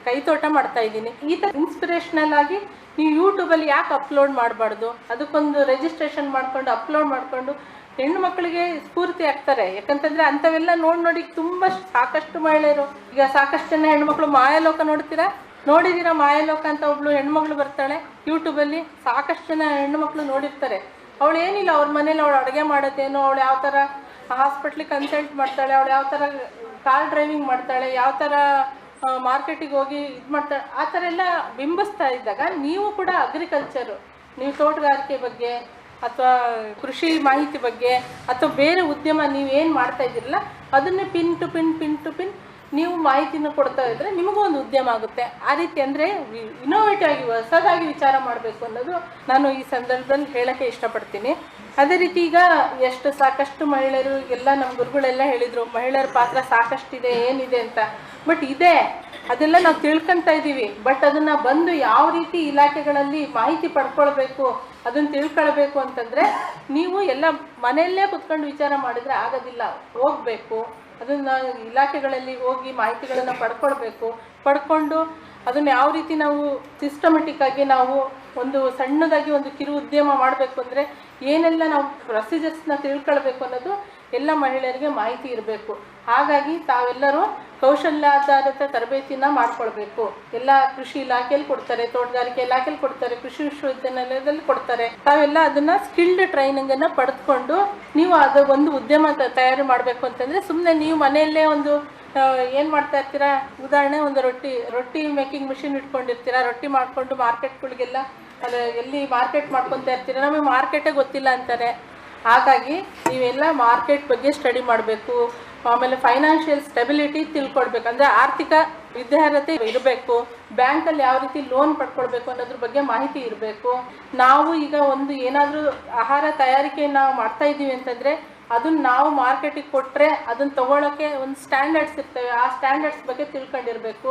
ಕೈತೋಟ ಮಾಡ್ತಾಯಿದ್ದೀನಿ. ಈ ಥರ ಇನ್ಸ್ಪಿರೇಷನಲ್ ಆಗಿ ನೀವು ಯೂಟ್ಯೂಬಲ್ಲಿ ಯಾಕೆ ಅಪ್ಲೋಡ್ ಮಾಡಬಾರ್ದು? ಅದಕ್ಕೊಂದು ರಿಜಿಸ್ಟ್ರೇಷನ್ ಮಾಡ್ಕೊಂಡು ಅಪ್ಲೋಡ್ ಮಾಡಿಕೊಂಡು ಹೆಣ್ಣು ಮಕ್ಕಳಿಗೆ ಸ್ಫೂರ್ತಿ ಆಗ್ತಾರೆ. ಯಾಕಂತಂದರೆ ಅಂಥವೆಲ್ಲ ನೋಡಿ ತುಂಬ ಸಾಕಷ್ಟು ಮಹಿಳೆಯರು, ಈಗ ಸಾಕಷ್ಟು ಜನ ಹೆಣ್ಮಕ್ಳು ಮಾಯಾಲೋಕ ನೋಡಿದ್ದೀರಾ? ಮಾಯಾಲೋಕ ಅಂತ ಒಬ್ಳು ಹೆಣ್ಮಗಳು ಬರ್ತಾಳೆ ಯೂಟ್ಯೂಬಲ್ಲಿ, ಸಾಕಷ್ಟು ಜನ ಹೆಣ್ಣುಮಕ್ಳು ನೋಡಿರ್ತಾರೆ. ಅವಳು ಏನಿಲ್ಲ, ಅವ್ರ ಮನೇಲಿ ಅವಳು ಅಡುಗೆ ಮಾಡೋದೇನೋ, ಅವಳು ಯಾವ ಥರ ಹಾಸ್ಪಿಟ್ಲಿಗೆ ಕನ್ಸಲ್ಟ್ ಮಾಡ್ತಾಳೆ, ಅವಳು ಯಾವ ಥರ ಕಾರ್ ಡ್ರೈವಿಂಗ್ ಮಾಡ್ತಾಳೆ, ಯಾವ ಥರ ಮಾರ್ಕೆಟಿಗೆ ಹೋಗಿ ಇದು ಮಾಡ್ತಾಳೆ, ಆ ಥರ ಎಲ್ಲ ಬಿಂಬಿಸ್ತಾ ಇದ್ದಾಗ ನೀವು ಕೂಡ ಅಗ್ರಿಕಲ್ಚರು, ನೀವು ತೋಟಗಾರಿಕೆ ಬಗ್ಗೆ ಅಥವಾ ಕೃಷಿ ಮಾಹಿತಿ ಬಗ್ಗೆ ಅಥವಾ ಬೇರೆ ಉದ್ಯಮ ನೀವೇನು ಮಾಡ್ತಾ ಇದ್ದೀರಲ್ಲ ಅದನ್ನೇ ಪಿನ್ ಟು ಪಿನ್ ನೀವು ಮಾಹಿತಿನ ಕೊಡ್ತಾ ಇದ್ದರೆ ನಿಮಗೂ ಒಂದು ಉದ್ಯಮ ಆಗುತ್ತೆ. ಆ ರೀತಿ ಅಂದರೆ ಇನೋವೇಟಿವ್ ಆಗಿ ಹೊಸದಾಗಿ ವಿಚಾರ ಮಾಡಬೇಕು ಅನ್ನೋದು ನಾನು ಈ ಸಂದರ್ಭದಲ್ಲಿ ಹೇಳೋಕ್ಕೆ ಇಷ್ಟಪಡ್ತೀನಿ. ಅದೇ ರೀತಿ ಈಗ ಸಾಕಷ್ಟು ಮಹಿಳೆಯರು ಎಲ್ಲ ನಮ್ಮ ಗುರುಗಳೆಲ್ಲ ಹೇಳಿದರು ಮಹಿಳೆಯರ ಪಾತ್ರ ಸಾಕಷ್ಟಿದೆ, ಏನಿದೆ ಅಂತ. ಬಟ್ ಇದೆ, ಅದೆಲ್ಲ ನಾವು ತಿಳ್ಕೊತಾ ಇದ್ದೀವಿ. ಬಟ್ ಅದನ್ನು ಬಂದು ಯಾವ ರೀತಿ ಇಲಾಖೆಗಳಲ್ಲಿ ಮಾಹಿತಿ ಪಡ್ಕೊಳ್ಬೇಕು, ಅದನ್ನು ತಿಳ್ಕೊಳ್ಬೇಕು ಅಂತಂದರೆ ನೀವು ಎಲ್ಲ ಮನೆಯಲ್ಲೇ ಕುತ್ಕೊಂಡು ವಿಚಾರ ಮಾಡಿದರೆ ಆಗೋದಿಲ್ಲ. ಹೋಗಬೇಕು, ಅದನ್ನು ಇಲಾಖೆಗಳಲ್ಲಿ ಹೋಗಿ ಮಾಹಿತಿಗಳನ್ನು ಪಡ್ಕೊಂಡು ಅದನ್ನು ಯಾವ ರೀತಿ ನಾವು ಸಿಸ್ಟಮೆಟಿಕ್ ಆಗಿ ನಾವು ಒಂದು ಸಣ್ಣದಾಗಿ ಒಂದು ಕಿರು ಉದ್ಯಮ ಮಾಡಬೇಕು ಅಂದರೆ ಏನೆಲ್ಲ ನಾವು ಪ್ರೊಸೀಜರ್ಸ್ನ ತಿಳ್ಕೊಳ್ಬೇಕು ಅನ್ನೋದು ಎಲ್ಲ ಮಹಿಳೆಯರಿಗೆ ಮಾಹಿತಿ ಇರಬೇಕು. ಹಾಗಾಗಿ ತಾವೆಲ್ಲರೂ ಕೌಶಲ್ಯಾಧಾರಿತ ತರಬೇತಿನ ಮಾಡ್ಕೊಳ್ಬೇಕು. ಎಲ್ಲ ಕೃಷಿ ಇಲಾಖೆಯಲ್ಲಿ ಕೊಡ್ತಾರೆ, ತೋಟಗಾರಿಕೆ ಇಲಾಖೆಯಲ್ಲಿ ಕೊಡ್ತಾರೆ, ಕೃಷಿ ವಿಶ್ವವಿದ್ಯಾನಿಲಯದಲ್ಲಿ ಕೊಡ್ತಾರೆ. ತಾವೆಲ್ಲ ಅದನ್ನು ಸ್ಕಿಲ್ಡ್ ಟ್ರೈನಿಂಗನ್ನು ಪಡೆದುಕೊಂಡು ನೀವು ಅದು ಒಂದು ಉದ್ಯಮ ತಯಾರಿ ಮಾಡಬೇಕು ಅಂತಂದರೆ ಸುಮ್ಮನೆ ನೀವು ಮನೆಯಲ್ಲೇ ಒಂದು ಏನು ಮಾಡ್ತಾ ಇರ್ತೀರಾ, ಉದಾಹರಣೆ ಒಂದು ರೊಟ್ಟಿ ಮೇಕಿಂಗ್ ಮಿಷಿನ್ ಇಟ್ಕೊಂಡಿರ್ತೀರಾ, ರೊಟ್ಟಿ ಮಾಡಿಕೊಂಡು ಮಾರ್ಕೆಟ್ಗಳಿಗೆಲ್ಲ ಎಲ್ಲಿ ಮಾರ್ಕೆಟ್ ಮಾಡ್ಕೊತಾ ಇರ್ತೀರ, ನಮಗೆ ಮಾರ್ಕೆಟೇ ಗೊತ್ತಿಲ್ಲ ಅಂತಾರೆ. ಹಾಗಾಗಿ ನೀವೆಲ್ಲ ಮಾರ್ಕೆಟ್ ಬಗ್ಗೆ ಸ್ಟಡಿ ಮಾಡಬೇಕು. ಆಮೇಲೆ ಫೈನಾನ್ಷಿಯಲ್ ಸ್ಟೆಬಿಲಿಟಿ ತಿಳ್ಕೊಳ್ಬೇಕು, ಅಂದರೆ ಆರ್ಥಿಕ ವಿದ್ಯಾರ್ಹತೆ ಇರಬೇಕು. ಬ್ಯಾಂಕಲ್ಲಿ ಯಾವ ರೀತಿ ಲೋನ್ ಪಡ್ಕೊಳ್ಬೇಕು ಅನ್ನೋದ್ರ ಬಗ್ಗೆ ಮಾಹಿತಿ ಇರಬೇಕು. ನಾವು ಈಗ ಒಂದು ಏನಾದರೂ ಆಹಾರ ತಯಾರಿಕೆ ನಾವು ಮಾಡ್ತಾ ಇದ್ದೀವಿ ಅಂತಂದರೆ ಅದನ್ನು ನಾವು ಮಾರ್ಕೆಟಿಗೆ ಕೊಟ್ಟರೆ ಅದನ್ನು ತೊಗೊಳಕ್ಕೆ ಒಂದು ಸ್ಟ್ಯಾಂಡರ್ಡ್ಸ್ ಇರ್ತವೆ, ಆ ಸ್ಟ್ಯಾಂಡರ್ಡ್ಸ್ ಬಗ್ಗೆ ತಿಳ್ಕೊಂಡಿರಬೇಕು.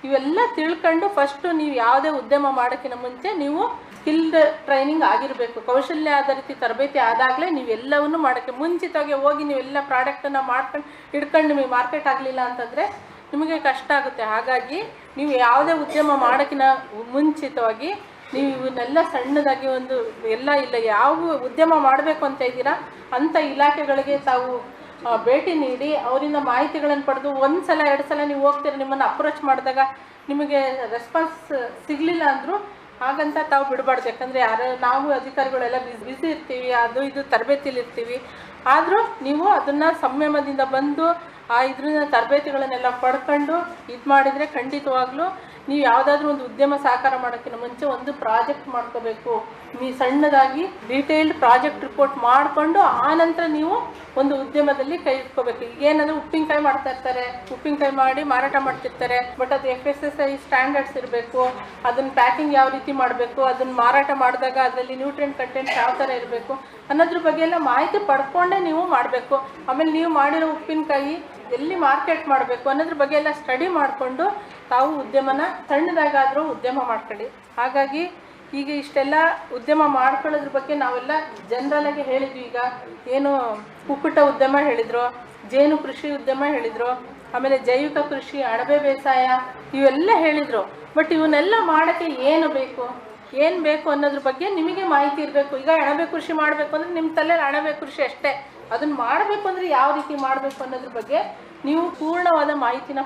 ಇವೆಲ್ಲ ತಿಳ್ಕೊಂಡು ಫಸ್ಟು ನೀವು ಯಾವುದೇ ಉದ್ಯಮ ಮಾಡೋಕ್ಕಿಂತ ಮುಂಚೆ ನೀವು ಸ್ಕಿಲ್ಡ್ ಟ್ರೈನಿಂಗ್ ಆಗಿರಬೇಕು. ಕೌಶಲ್ಯ ಆಧಾರಿತ ತರಬೇತಿ ಆದಾಗಲೇ ನೀವೆಲ್ಲವನ್ನು ಮಾಡೋಕ್ಕೆ ಮುಂಚಿತವಾಗಿ ಹೋಗಿ ನೀವೆಲ್ಲ ಪ್ರಾಡಕ್ಟನ್ನು ಹಿಡ್ಕೊಂಡು ನಿಮಗೆ ಮಾರ್ಕೆಟ್ ಆಗಲಿಲ್ಲ ಅಂತಂದರೆ ನಿಮಗೆ ಕಷ್ಟ ಆಗುತ್ತೆ. ಹಾಗಾಗಿ ನೀವು ಯಾವುದೇ ಉದ್ಯಮ ಮಾಡೋಕ್ಕಿಂತ ಮುಂಚಿತವಾಗಿ ನೀವು ಇವನ್ನೆಲ್ಲ ಸಣ್ಣದಾಗಿ ಒಂದು ಎಲ್ಲ ಇಲ್ಲ ಯಾವ ಉದ್ಯಮ ಮಾಡಬೇಕು ಅಂತ ಇದ್ದೀರಾ ಅಂಥ ಇಲಾಖೆಗಳಿಗೆ ತಾವು ಭೇಟಿ ನೀಡಿ ಅವರಿಂದ ಮಾಹಿತಿಗಳನ್ನು ಪಡೆದು ಒಂದು ಸಲ 2 ಸಲ ನೀವು ಹೋಗ್ತೀರ, ನಿಮ್ಮನ್ನು ಅಪ್ರೋಚ್ ಮಾಡಿದಾಗ ನಿಮಗೆ ರೆಸ್ಪಾನ್ಸ್ ಸಿಗಲಿಲ್ಲ ಅಂದರೂ ಹಾಗಂತ ತಾವು ಬಿಡಬಾರ್ದು. ಯಾಕಂದರೆ ನಾವು ಅಧಿಕಾರಿಗಳೆಲ್ಲ ಬ್ಯುಸಿ ಇರ್ತೀವಿ, ಅದು ಇದು ತರಬೇತಿಲಿ ಇರ್ತೀವಿ. ಆದರೂ ನೀವು ಅದನ್ನು ಸಂಯಮದಿಂದ ಬಂದು ಇದರಿಂದ ತರಬೇತಿಗಳನ್ನೆಲ್ಲ ಪಡ್ಕೊಂಡು ಇದು ಮಾಡಿದರೆ ಖಂಡಿತವಾಗ್ಲೂ ನೀವು ಯಾವುದಾದ್ರೂ ಒಂದು ಉದ್ಯಮ ಸಾಕಾರ ಮಾಡೋಕ್ಕಿಂತ ಮುಂಚೆ ಒಂದು ಪ್ರಾಜೆಕ್ಟ್ ಮಾಡ್ಕೋಬೇಕು. ನೀವು ಸಣ್ಣದಾಗಿ ಡೀಟೇಲ್ಡ್ ಪ್ರಾಜೆಕ್ಟ್ ರಿಪೋರ್ಟ್ ಮಾಡಿಕೊಂಡು ಆನಂತರ ನೀವು ಒಂದು ಉದ್ಯಮದಲ್ಲಿ ಕೈ ಇಟ್ಕೋಬೇಕು. ಈಗೇನಾದರೂ ಉಪ್ಪಿನಕಾಯಿ ಮಾಡ್ತಾ ಇರ್ತಾರೆ, ಉಪ್ಪಿನಕಾಯಿ ಮಾಡಿ ಮಾರಾಟ ಮಾಡ್ತಿರ್ತಾರೆ. ಬಟ್ ಅದು FSSAI ಸ್ಟ್ಯಾಂಡರ್ಡ್ಸ್ ಇರಬೇಕು, ಅದನ್ನು ಪ್ಯಾಕಿಂಗ್ ಯಾವ ರೀತಿ ಮಾಡಬೇಕು, ಅದನ್ನು ಮಾರಾಟ ಮಾಡಿದಾಗ ಅದರಲ್ಲಿ ನ್ಯೂಟ್ರಿಯೆಂಟ್ ಕಂಟೆಂಟ್ ಯಾವ ಥರ ಇರಬೇಕು ಅನ್ನೋದ್ರ ಬಗ್ಗೆ ಎಲ್ಲ ಮಾಹಿತಿ ಪಡ್ಕೊಂಡೇ ನೀವು ಮಾಡಬೇಕು. ಆಮೇಲೆ ನೀವು ಮಾಡಿರೋ ಉಪ್ಪಿನಕಾಯಿ ಎಲ್ಲಿ ಮಾರ್ಕೆಟ್ ಮಾಡಬೇಕು ಅನ್ನೋದ್ರ ಬಗ್ಗೆ ಎಲ್ಲ ಸ್ಟಡಿ ಮಾಡಿಕೊಂಡು ತಾವು ಉದ್ಯಮನ ಸಣ್ಣದಾಗಾದರೂ ಉದ್ಯಮ ಮಾಡ್ಕೊಳ್ಳಿ. ಹಾಗಾಗಿ ಈಗ ಇಷ್ಟೆಲ್ಲ ಉದ್ಯಮ ಮಾಡ್ಕೊಳ್ಳೋದ್ರ ಬಗ್ಗೆ ನಾವೆಲ್ಲ ಜನರಲಾಗಿ ಹೇಳಿದ್ವಿ. ಈಗ ಏನು ಕುಕ್ಕುಟ ಉದ್ಯಮ ಹೇಳಿದರು, ಜೇನು ಕೃಷಿ ಉದ್ಯಮ ಹೇಳಿದರು, ಆಮೇಲೆ ಜೈವಿಕ ಕೃಷಿ, ಅಣಬೆ ಬೇಸಾಯ ಇವೆಲ್ಲ ಹೇಳಿದರು. ಬಟ್ ಇವನ್ನೆಲ್ಲ ಮಾಡೋಕ್ಕೆ ಏನು ಬೇಕು ಅನ್ನೋದ್ರ ಬಗ್ಗೆ ನಿಮಗೆ ಮಾಹಿತಿ ಇರಬೇಕು. ಈಗ ಅಣಬೆ ಕೃಷಿ ಮಾಡಬೇಕು ಅಂದರೆ ನಿಮ್ಮ ತಲೆಯಲ್ಲಿ ಅಣಬೆ ಕೃಷಿ ಅಷ್ಟೇ, ಅದನ್ನು ಮಾಡಬೇಕು ಅಂದರೆ ಯಾವ ರೀತಿ ಮಾಡಬೇಕು ಅನ್ನೋದ್ರ ಬಗ್ಗೆ ನೀವು ಪೂರ್ಣವಾದ ಮಾಹಿತಿನ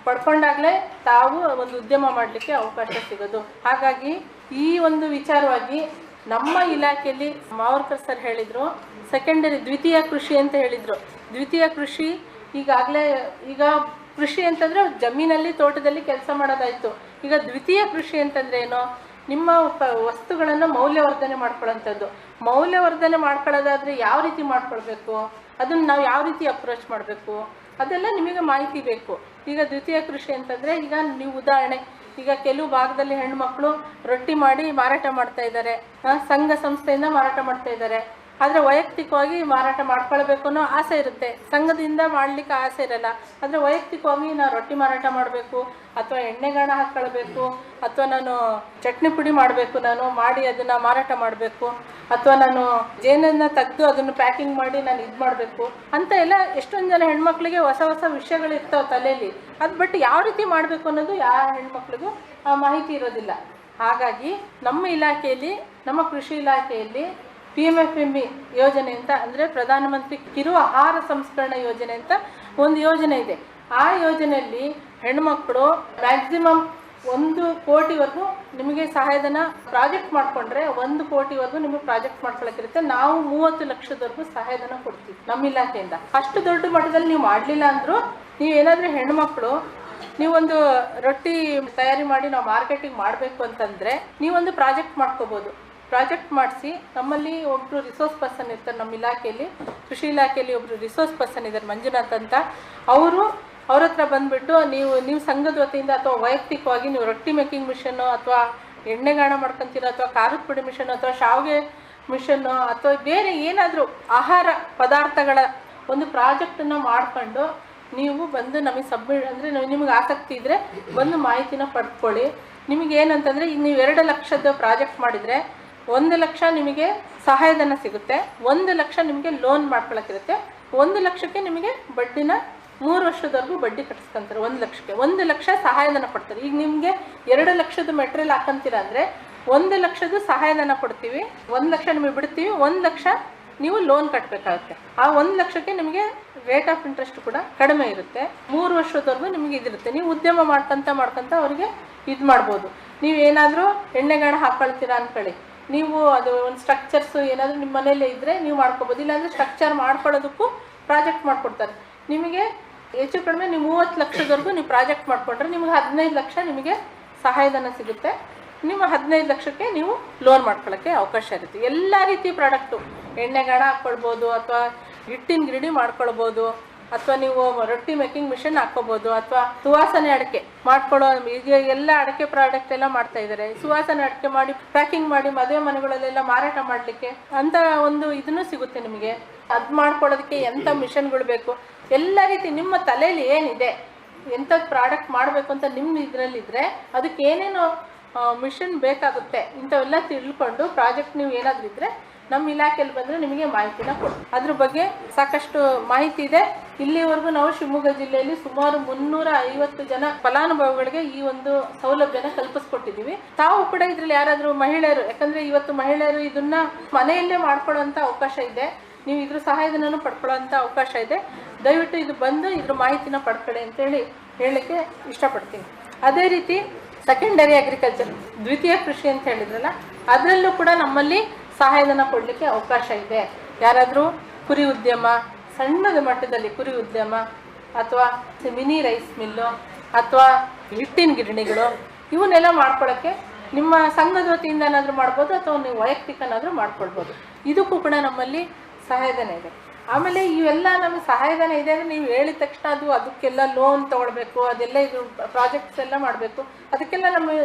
ಪಡ್ಕೊಂಡಾಗಲೇ ತಾವು ಒಂದು ಉದ್ಯಮ ಮಾಡಲಿಕ್ಕೆ ಅವಕಾಶ ಸಿಗೋದು. ಹಾಗಾಗಿ ಈ ಒಂದು ವಿಚಾರವಾಗಿ ನಮ್ಮ ಇಲಾಖೆಯಲ್ಲಿ ಮಾವರ್ಕರ್ ಸರ್ ಹೇಳಿದರು, ದ್ವಿತೀಯ ಕೃಷಿ ಅಂತ ಹೇಳಿದರು. ದ್ವಿತೀಯ ಕೃಷಿ ಈಗ ಕೃಷಿ ಅಂತಂದರೆ ಜಮೀನಲ್ಲಿ ತೋಟದಲ್ಲಿ ಕೆಲಸ ಮಾಡೋದಾಯಿತು. ಈಗ ದ್ವಿತೀಯ ಕೃಷಿ ಅಂತಂದ್ರೆ ಏನು? ನಿಮ್ಮ ವಸ್ತುಗಳನ್ನು ಮೌಲ್ಯವರ್ಧನೆ ಮಾಡ್ಕೊಳ್ಳೋಂಥದ್ದು. ಮೌಲ್ಯವರ್ಧನೆ ಮಾಡ್ಕೊಳ್ಳೋದಾದರೆ ಯಾವ ರೀತಿ ಮಾಡ್ಕೊಳ್ಬೇಕು, ಅದನ್ನು ನಾವು ಯಾವ ರೀತಿ ಅಪ್ರೋಚ್ ಮಾಡಬೇಕು, ಅದೆಲ್ಲ ನಿಮಗೆ ಮಾಹಿತಿ ಬೇಕು. ಈಗ ದ್ವಿತೀಯ ಕೃಷಿ ಅಂತಂದರೆ, ಈಗ ನೀವು ಉದಾಹರಣೆ, ಈಗ ಕೆಲವು ಭಾಗದಲ್ಲಿ ಹೆಣ್ಮಕ್ಳು ರೊಟ್ಟಿ ಮಾಡಿ ಮಾರಾಟ ಮಾಡ್ತಾ ಇದ್ದಾರೆ, ಸಂಘ ಸಂಸ್ಥೆಯಿಂದ ಮಾರಾಟ ಮಾಡ್ತಾ ಇದ್ದಾರೆ. ಆದರೆ ವೈಯಕ್ತಿಕವಾಗಿ ಮಾರಾಟ ಮಾಡ್ಕೊಳ್ಬೇಕು ಅನ್ನೋ ಆಸೆ ಇರುತ್ತೆ, ಸಂಘದಿಂದ ಮಾಡಲಿಕ್ಕೆ ಆಸೆ ಇರಲ್ಲ. ಆದರೆ ವೈಯಕ್ತಿಕವಾಗಿ ನಾನು ರೊಟ್ಟಿ ಮಾರಾಟ ಮಾಡಬೇಕು, ಅಥವಾ ಎಣ್ಣೆಗಾಣ ಹಾಕ್ಕೊಳ್ಬೇಕು, ಅಥವಾ ನಾನು ಚಟ್ನಿ ಪುಡಿ ಮಾಡಬೇಕು, ನಾನು ಮಾಡಿ ಅದನ್ನು ಮಾರಾಟ ಮಾಡಬೇಕು, ಅಥವಾ ನಾನು ಜೇನನ್ನು ತೆಗೆದು ಅದನ್ನು ಪ್ಯಾಕಿಂಗ್ ಮಾಡಿ ನಾನು ಇದು ಮಾಡಬೇಕು ಅಂತ ಎಲ್ಲ ಎಷ್ಟೊಂದು ಜನ ಹೆಣ್ಮಕ್ಳಿಗೆ ಹೊಸ ಹೊಸ ವಿಷಯಗಳು ಇರ್ತಾವೆ ತಲೆಯಲ್ಲಿ. ಅದು ಬಟ್ ಯಾವ ರೀತಿ ಮಾಡಬೇಕು ಅನ್ನೋದು ಯಾವ ಹೆಣ್ಮಕ್ಳಿಗೂ ಮಾಹಿತಿ ಇರೋದಿಲ್ಲ. ಹಾಗಾಗಿ ನಮ್ಮ ಇಲಾಖೆಯಲ್ಲಿ, ನಮ್ಮ ಕೃಷಿ ಇಲಾಖೆಯಲ್ಲಿ PMFME ಯೋಜನೆ ಅಂತ, ಅಂದರೆ ಪ್ರಧಾನಮಂತ್ರಿ ಕಿರು ಆಹಾರ ಸಂಸ್ಕರಣಾ ಯೋಜನೆ ಅಂತ ಒಂದು ಯೋಜನೆ ಇದೆ. ಆ ಯೋಜನೆಯಲ್ಲಿ ಹೆಣ್ಮಕ್ಳು ಮ್ಯಾಕ್ಸಿಮಮ್ 1 ಕೋಟಿವರೆಗೂ ನಿಮಗೆ ಸಹಾಯಧನ ಪ್ರಾಜೆಕ್ಟ್ ಮಾಡಿಕೊಂಡ್ರೆ 1 ಕೋಟಿವರೆಗೂ ನಿಮಗೆ ಪ್ರಾಜೆಕ್ಟ್ ಮಾಡ್ಕೊಳಕ್ಕಿರುತ್ತೆ. ನಾವು 30 ಲಕ್ಷದವರೆಗೂ ಸಹಾಯಧನ ಕೊಡ್ತೀವಿ ನಮ್ಮ ಇಲಾಖೆಯಿಂದ. ಅಷ್ಟು ದೊಡ್ಡ ಮಟ್ಟದಲ್ಲಿ ನೀವು ಮಾಡಲಿಲ್ಲ ಅಂದರೂ, ನೀವೇನಾದರೂ ಹೆಣ್ಮಕ್ಳು ನೀವೊಂದು ರೊಟ್ಟಿ ತಯಾರಿ ಮಾಡಿ ನಾವು ಮಾರ್ಕೆಟಿಂಗ್ ಮಾಡಬೇಕು ಅಂತಂದರೆ ನೀವೊಂದು ಪ್ರಾಜೆಕ್ಟ್ ಮಾಡ್ಕೋಬೋದು. ಪ್ರಾಜೆಕ್ಟ್ ಮಾಡಿಸಿ ನಮ್ಮಲ್ಲಿ ಒಬ್ಬರು ರಿಸೋರ್ಸ್ ಪರ್ಸನ್ ಇರ್ತಾರೆ, ನಮ್ಮ ಇಲಾಖೆಯಲ್ಲಿ ಕೃಷಿ ಇಲಾಖೆಯಲ್ಲಿ ಒಬ್ಬರು ರಿಸೋರ್ಸ್ ಪರ್ಸನ್ ಇದ್ದಾರೆ, ಮಂಜುನಾಥ್ ಅಂತ. ಅವ್ರ ಹತ್ರ ಬಂದುಬಿಟ್ಟು ನೀವು ಸಂಘದ ವತಿಯಿಂದ ಅಥವಾ ವೈಯಕ್ತಿಕವಾಗಿ ನೀವು ರೊಟ್ಟಿ ಮೇಕಿಂಗ್ ಮಿಷನ್ನು, ಅಥವಾ ಎಣ್ಣೆಗಾಣ ಮಾಡ್ಕೊತೀರೋ, ಅಥವಾ ಖಾರದ ಪುಡಿ ಮಿಷನ್ನು, ಅಥವಾ ಶಾವಿಗೆ ಮಿಷನ್ನು, ಅಥವಾ ಬೇರೆ ಏನಾದರೂ ಆಹಾರ ಪದಾರ್ಥಗಳ ಒಂದು ಪ್ರಾಜೆಕ್ಟನ್ನು ಮಾಡಿಕೊಂಡು ನೀವು ಬಂದು ನಮಗೆ ಅಂದರೆ ನಿಮಗೆ ಆಸಕ್ತಿ ಇದ್ದರೆ ಬಂದು ಮಾಹಿತಿನ ಪಡ್ಕೊಳ್ಳಿ. ನಿಮಗೇನಂತಂದರೆ, ಈಗ ನೀವು 2 ಲಕ್ಷದ ಪ್ರಾಜೆಕ್ಟ್ ಮಾಡಿದರೆ 1 ಲಕ್ಷ ನಿಮಗೆ ಸಹಾಯಧನ ಸಿಗುತ್ತೆ, 1 ಲಕ್ಷ ನಿಮಗೆ ಲೋನ್ ಮಾಡ್ಕೊಳಕ್ಕಿರುತ್ತೆ. 1 ಲಕ್ಷಕ್ಕೆ ನಿಮಗೆ ಬಡ್ಡಿನ 3 ವರ್ಷದವರೆಗೂ ಬಡ್ಡಿ ಕಟ್ಟಿಸ್ಕೊಂತಾರೆ. 1 ಲಕ್ಷಕ್ಕೆ 1 ಲಕ್ಷ ಸಹಾಯಧನ ಕೊಡ್ತಾರೆ. ಈಗ ನಿಮಗೆ 2 ಲಕ್ಷದ ಮೆಟೀರಿಯಲ್ ಹಾಕಂತೀರ ಅಂದರೆ 1 ಲಕ್ಷದ ಸಹಾಯಧನ ಕೊಡ್ತೀವಿ, 1 ಲಕ್ಷ ನಿಮಗೆ ಬಿಡ್ತೀವಿ, 1 ಲಕ್ಷ ನೀವು ಲೋನ್ ಕಟ್ಟಬೇಕಾಗುತ್ತೆ. ಆ 1 ಲಕ್ಷಕ್ಕೆ ನಿಮಗೆ ರೇಟ್ ಆಫ್ ಇಂಟ್ರೆಸ್ಟ್ ಕೂಡ ಕಡಿಮೆ ಇರುತ್ತೆ. 3 ವರ್ಷದವರೆಗೂ ನಿಮಗೆ ಇದಿರುತ್ತೆ. ನೀವು ಉದ್ಯಮ ಮಾಡ್ಕೊಂತ ಅವರಿಗೆ ಇದು ಮಾಡ್ಬೋದು. ನೀವು ಏನಾದರೂ ಎಣ್ಣೆಗಾಣ ಹಾಕ್ಕೊಳ್ತೀರಾ ಅಂದ್ಕೊಳ್ಳಿ, ನೀವು ಅದು ಒಂದು ಸ್ಟ್ರಕ್ಚರ್ಸು ಏನಾದರೂ ನಿಮ್ಮ ಮನೆಯಲ್ಲೇ ಇದ್ದರೆ ನೀವು ಮಾಡ್ಕೋಬೋದು. ಇಲ್ಲಾಂದರೆ ಸ್ಟ್ರಕ್ಚರ್ ಮಾಡ್ಕೊಳ್ಳೋದಕ್ಕೂ ಪ್ರಾಜೆಕ್ಟ್ ಮಾಡಿಕೊಡ್ತಾರೆ. ನಿಮಗೆ ಹೆಚ್ಚು ಕಡಿಮೆ ನೀವು 30 ಲಕ್ಷದವರೆಗೂ ನೀವು ಪ್ರಾಜೆಕ್ಟ್ ಮಾಡಿಕೊಂಡ್ರೆ ನಿಮಗೆ 15 ಲಕ್ಷ ನಿಮಗೆ ಸಹಾಯಧನ ಸಿಗುತ್ತೆ. ನಿಮ್ಮ 15 ಲಕ್ಷಕ್ಕೆ ನೀವು ಲೋನ್ ಮಾಡ್ಕೊಳ್ಳೋಕ್ಕೆ ಅವಕಾಶ ಇರುತ್ತೆ. ಎಲ್ಲ ರೀತಿಯ ಪ್ರಾಡಕ್ಟು, ಎಣ್ಣೆಗಾಣ ಹಾಕ್ಕೊಳ್ಬೋದು, ಅಥವಾ ಹಿಟ್ಟಿನ ಗಿರಣಿ ಮಾಡ್ಕೊಳ್ಬೋದು, ಅಥವಾ ನೀವು ರೊಟ್ಟಿ ಮೇಕಿಂಗ್ ಮಿಷನ್ ಹಾಕ್ಕೋಬೋದು, ಅಥವಾ ಸುವಾಸನೆ ಅಡಿಕೆ ಮಾಡ್ಕೊಳ್ಳೋ, ಈಗ ಎಲ್ಲ ಅಡಿಕೆ ಪ್ರಾಡಕ್ಟ್ ಎಲ್ಲ ಮಾಡ್ತಾ ಇದ್ದಾರೆ. ಸುವಾಸನೆ ಅಡಿಕೆ ಮಾಡಿ ಪ್ಯಾಕಿಂಗ್ ಮಾಡಿ ಮದುವೆ ಮನೆಗಳಲ್ಲೆಲ್ಲ ಮಾರಾಟ ಮಾಡಲಿಕ್ಕೆ ಅಂತ ಒಂದು ಇದನ್ನು ಸಿಗುತ್ತೆ ನಿಮಗೆ. ಅದು ಮಾಡ್ಕೊಳ್ಳೋದಕ್ಕೆ ಎಂಥ ಮಿಷನ್ಗಳು ಬೇಕು, ಎಲ್ಲ ರೀತಿ ನಿಮ್ಮ ತಲೆಯಲ್ಲಿ ಏನಿದೆ, ಎಂಥದ್ದು ಪ್ರಾಡಕ್ಟ್ ಮಾಡಬೇಕು ಅಂತ ನಿಮ್ಮ ಇದರಲ್ಲಿದ್ದರೆ ಅದಕ್ಕೆ ಏನೇನು ಮಿಷನ್ ಬೇಕಾಗುತ್ತೆ ಇಂಥವೆಲ್ಲ ತಿಳ್ಕೊಂಡು ಪ್ರಾಜೆಕ್ಟ್ ನೀವು ಏನಾದರೂ ಇದ್ದರೆ ನಮ್ಮ ಇಲಾಖೆಯಲ್ಲಿ ಬಂದರೆ ನಿಮಗೆ ಮಾಹಿತಿನ ಕೊಡ್ತೀವಿ. ಅದ್ರ ಬಗ್ಗೆ ಸಾಕಷ್ಟು ಮಾಹಿತಿ ಇದೆ. ಇಲ್ಲಿವರೆಗೂ ನಾವು ಶಿವಮೊಗ್ಗ ಜಿಲ್ಲೆಯಲ್ಲಿ ಸುಮಾರು 350 ಜನ ಫಲಾನುಭವಿಗಳಿಗೆ ಈ ಒಂದು ಸೌಲಭ್ಯನ ಕಲ್ಪಿಸ್ಕೊಟ್ಟಿದ್ದೀವಿ. ತಾವು ಕೂಡ ಇದರಲ್ಲಿ ಯಾರಾದರೂ ಮಹಿಳೆಯರು, ಯಾಕಂದರೆ ಇವತ್ತು ಮಹಿಳೆಯರು ಇದನ್ನು ಮನೆಯಲ್ಲೇ ಮಾಡ್ಕೊಳ್ಳೋಂಥ ಅವಕಾಶ ಇದೆ, ನೀವು ಇದ್ರ ಸಹಾಯಧನೂ ಪಡ್ಕೊಳ್ಳೋಂಥ ಅವಕಾಶ ಇದೆ. ದಯವಿಟ್ಟು ಇದು ಬಂದು ಇದ್ರ ಮಾಹಿತಿನ ಪಡ್ಕೊಳ್ಳಿ ಅಂತೇಳಿ ಹೇಳಲಿಕ್ಕೆ ಇಷ್ಟಪಡ್ತೀನಿ. ಅದೇ ರೀತಿ ಸೆಕೆಂಡರಿ ಅಗ್ರಿಕಲ್ಚರ್, ದ್ವಿತೀಯ ಕೃಷಿ ಅಂತ ಹೇಳಿದ್ರಲ್ಲ, ಅದರಲ್ಲೂ ಕೂಡ ನಮ್ಮಲ್ಲಿ ಸಹಾಯಧನ ಕೊಡಲಿಕ್ಕೆ ಅವಕಾಶ ಇದೆ. ಯಾರಾದರೂ ಕುರಿ ಉದ್ಯಮ, ಸಣ್ಣದ ಮಟ್ಟದಲ್ಲಿ ಕುರಿ ಉದ್ಯಮ, ಅಥವಾ ಮಿನಿ ರೈಸ್ ಮಿಲ್ಲು, ಅಥವಾ ಹಿಟ್ಟಿನ ಗಿರಣಿಗಳು, ಇವನ್ನೆಲ್ಲ ಮಾಡ್ಕೊಳ್ಳೋಕ್ಕೆ ನಿಮ್ಮ ಸಂಘದ ವತಿಯಿಂದ ಏನಾದರೂ ಮಾಡ್ಬೋದು, ಅಥವಾ ನೀವು ವೈಯಕ್ತಿಕನಾದರೂ ಮಾಡ್ಕೊಳ್ಬೋದು. ಇದಕ್ಕೂ ಕೂಡ ನಮ್ಮಲ್ಲಿ ಸಹಾಯಧನ ಇದೆ. ಆಮೇಲೆ ಇವೆಲ್ಲ ನಮಗೆ ಸಹಾಯಧನ ಇದೆ ಅಂದರೆ ನೀವು ಹೇಳಿದ ತಕ್ಷಣ ಅದಕ್ಕೆಲ್ಲ ಲೋನ್ ತೊಗೊಳ್ಬೇಕು, ಅದೆಲ್ಲ ಇದು ಪ್ರಾಜೆಕ್ಟ್ಸ್ ಎಲ್ಲ ಮಾಡಬೇಕು, ಅದಕ್ಕೆಲ್ಲ